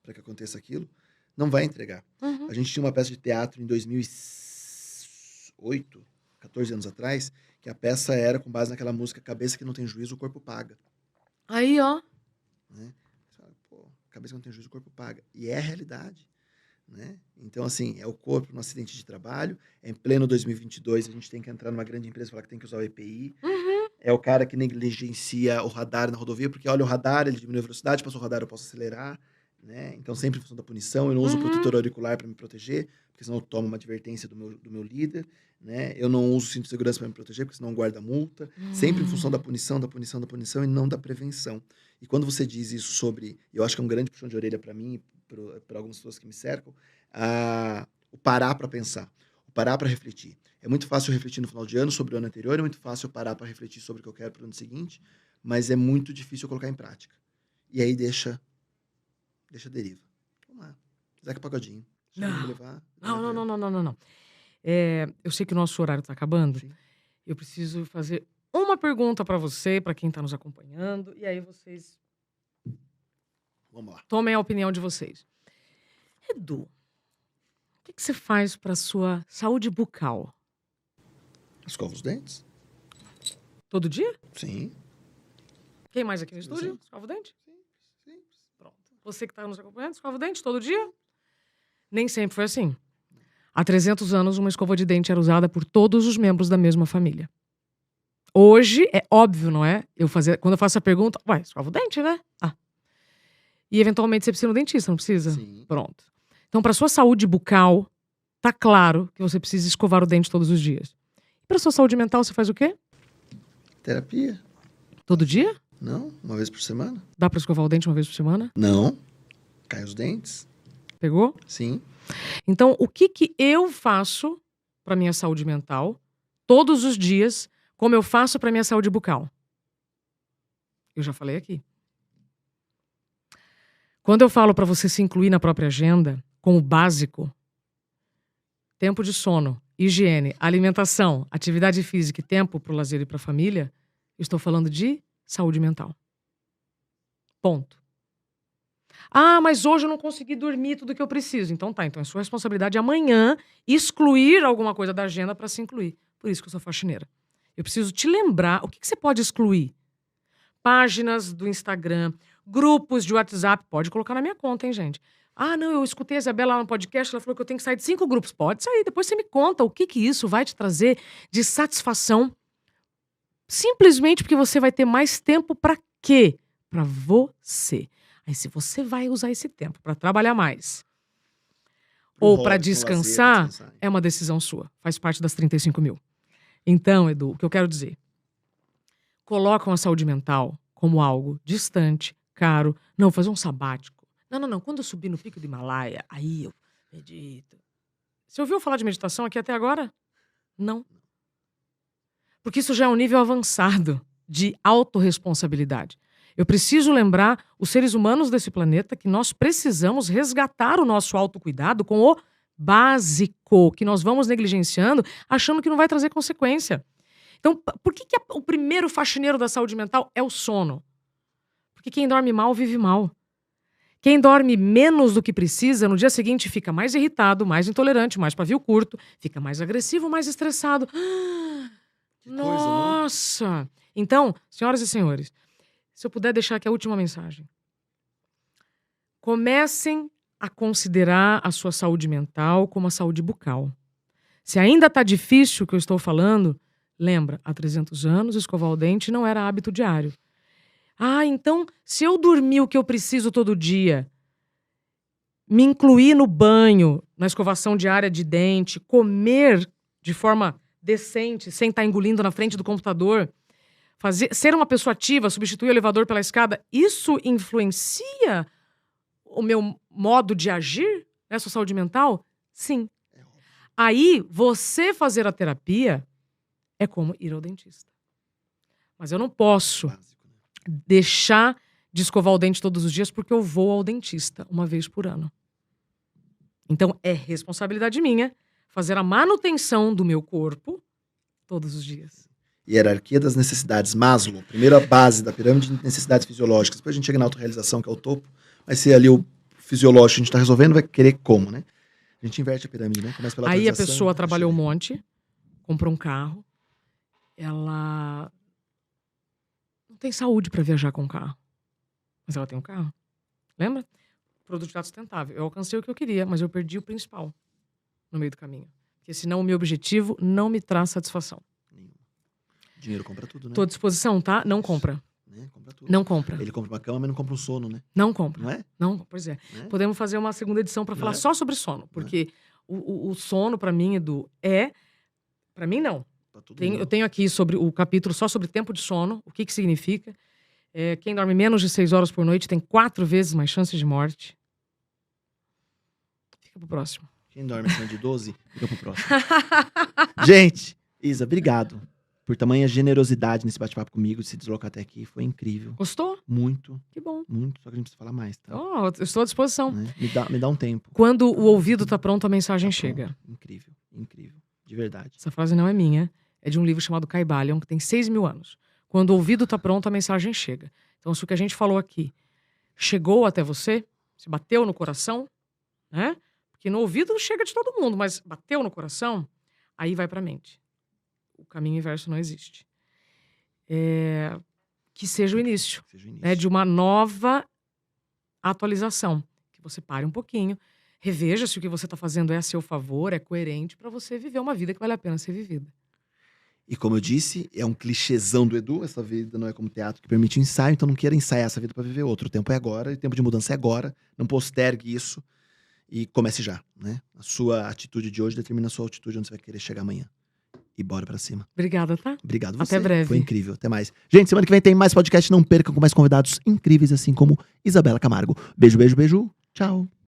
para que aconteça aquilo, não vai entregar. Uhum. A gente tinha uma peça de teatro em 2008, 14 anos atrás, que a peça era com base naquela música Cabeça que não tem juízo, o corpo paga. Aí, ó. Né? Pô, cabeça que não tem juízo, o corpo paga. E é a realidade. Né? Então, assim, é o corpo no acidente de trabalho, é em pleno 2022, a gente tem que entrar numa grande empresa e falar que tem que usar o EPI. Uhum. É o cara que negligencia o radar na rodovia, porque olha o radar, ele diminui a velocidade, passou o radar, eu posso acelerar. Né? Então, sempre em função da punição, eu não uso o protetor auricular para me proteger, porque senão eu tomo uma advertência do meu líder. Né? Eu não uso o cinto de segurança para me proteger, porque senão eu guardo a multa. Sempre em função da punição e não da prevenção. E quando você diz isso sobre, eu acho que é um grande puxão de orelha para mim, para algumas pessoas que me cercam, o parar para pensar, o parar para refletir. É muito fácil eu refletir no final de ano sobre o ano anterior, é muito fácil eu parar para refletir sobre o que eu quero para o ano seguinte, mas é muito difícil eu colocar em prática. E aí deixa a deriva. Vamos lá. Zeca Pagodinho. Não. Eu sei que o nosso horário está acabando. Sim. Eu preciso fazer uma pergunta para você, para quem está nos acompanhando, e aí vocês Vamos lá. tomem a opinião de vocês. Edu, o que você faz para sua saúde bucal? Escova os dentes? Todo dia? Sim. Quem mais aqui no estúdio? Sim. Escova o dente? Sim. Pronto. Você que está nos acompanhando, escova o dente todo dia? Nem sempre foi assim. Há 300 anos, uma escova de dente era usada por todos os membros da mesma família. Hoje, é óbvio, não é? Quando eu faço a pergunta, escova o dente, né? E eventualmente você precisa ir no dentista, não precisa? Sim. Pronto. Então, para sua saúde bucal, tá claro que você precisa escovar o dente todos os dias. E para sua saúde mental, você faz o quê? Terapia? Todo dia? Não. Uma vez por semana? Dá para escovar o dente uma vez por semana? Não. Cai os dentes? Pegou? Sim. Então, o que eu faço para minha saúde mental todos os dias, como eu faço para minha saúde bucal? Eu já falei aqui. Quando eu falo para você se incluir na própria agenda, como básico, tempo de sono, higiene, alimentação, atividade física e tempo para o lazer e para a família, eu estou falando de saúde mental. Ponto. Mas hoje eu não consegui dormir tudo que eu preciso. Então tá, então é sua responsabilidade amanhã excluir alguma coisa da agenda para se incluir. Por isso que eu sou faxineira. Eu preciso te lembrar o que você pode excluir. Páginas do Instagram, grupos de WhatsApp, pode colocar na minha conta, hein, gente? Não, eu escutei a Isabela lá no podcast, ela falou que eu tenho que sair de 5 grupos. Pode sair, depois você me conta o que isso vai te trazer de satisfação. Simplesmente porque você vai ter mais tempo para quê? Para você. Aí se você vai usar esse tempo para trabalhar mais ou para descansar, é uma decisão sua. Faz parte das 35 mil. Então, Edu, o que eu quero dizer? Colocam a saúde mental como algo distante, caro. Não, vou fazer um sabático. Não. Quando eu subir no pico do Himalaia, aí eu medito. Você ouviu falar de meditação aqui até agora? Não. Porque isso já é um nível avançado de autorresponsabilidade. Eu preciso lembrar os seres humanos desse planeta que nós precisamos resgatar o nosso autocuidado com o básico, que nós vamos negligenciando, achando que não vai trazer consequência. Então, por que o primeiro faxineiro da saúde mental é o sono? Porque quem dorme mal, vive mal. Quem dorme menos do que precisa, no dia seguinte fica mais irritado, mais intolerante, mais pavio curto, fica mais agressivo, mais estressado. Nossa! Então, senhoras e senhores, se eu puder deixar aqui a última mensagem. Comecem a considerar a sua saúde mental como a saúde bucal. Se ainda está difícil o que eu estou falando, lembra, há 300 anos, escovar o dente não era hábito diário. Então, se eu dormir o que eu preciso todo dia, me incluir no banho, na escovação diária de dente, comer de forma decente, sem estar engolindo na frente do computador, ser uma pessoa ativa, substituir o elevador pela escada, isso influencia o meu modo de agir nessa saúde mental? Sim. Aí, você fazer a terapia é como ir ao dentista. Mas eu não posso Básico, né? deixar de escovar o dente todos os dias porque eu vou ao dentista uma vez por ano. Então, é responsabilidade minha fazer a manutenção do meu corpo todos os dias. Hierarquia das necessidades. Maslow, primeira base da pirâmide de necessidades fisiológicas. Depois a gente chega na autorrealização, que é o topo. Vai ser ali o fisiológico que a gente tá resolvendo, vai querer como, né? A gente inverte a pirâmide, né? Começa pela Aí a autorização, pessoa trabalhou um chega. monte, comprou um carro, ela não tem saúde para viajar com o carro, mas ela tem um carro. Lembra? Produtividade sustentável. Eu alcancei o que eu queria, mas eu perdi o principal no meio do caminho. Porque senão o meu objetivo não me traz satisfação. Dinheiro compra tudo, né? Tô à disposição, tá? Não compra. Né? Compra tudo. Não compra. Ele compra uma cama, mas não compra um sono, né? Não compra. Não é? Não, pois é. Né? Podemos fazer uma segunda edição para Não falar é? só sobre sono. Porque o sono, para mim, Edu, Para mim, não. Pra todo Eu mundo. tenho aqui sobre o capítulo só sobre tempo de sono, o que significa. Quem dorme menos de 6 horas por noite tem 4 vezes mais chances de morte. Fica pro próximo. Quem dorme acima de 12, fica pro próximo. Gente, Isa, obrigado por tamanha generosidade nesse bate-papo comigo, de se deslocar até aqui. Foi incrível. Gostou? Muito, Que bom. muito. Só que a gente precisa falar mais, tá? Oh, eu estou à disposição. Né? Me dá um tempo. Quando o ouvido tá pronto, a mensagem Tá chega. pronto. Incrível, incrível. De verdade. Essa frase não é minha. É de um livro chamado Kybalion, que tem 6.000 anos. Quando o ouvido tá pronto, a mensagem chega. Então, se o que a gente falou aqui chegou até você, se bateu no coração, né? Porque no ouvido chega de todo mundo, mas bateu no coração, aí vai pra mente. O caminho inverso não existe. Que seja o início, Que seja o início. né, de uma nova atualização. Que você pare um pouquinho, reveja se o que você está fazendo é a seu favor, é coerente para você viver uma vida que vale a pena ser vivida. E como eu disse, é um clichêzão do Edu, essa vida não é como teatro que permite ensaio, então não queira ensaiar essa vida para viver outra. O tempo é agora, e o tempo de mudança é agora. Não postergue isso e comece já, né? A sua atitude de hoje determina a sua atitude onde você vai querer chegar amanhã. E bora pra cima. Obrigada, tá? Obrigado você. Até breve. Foi incrível. Até mais. Gente, semana que vem tem mais podcast. Não percam, com mais convidados incríveis, assim como Isabela Camargo. Beijo, beijo, beijo. Tchau.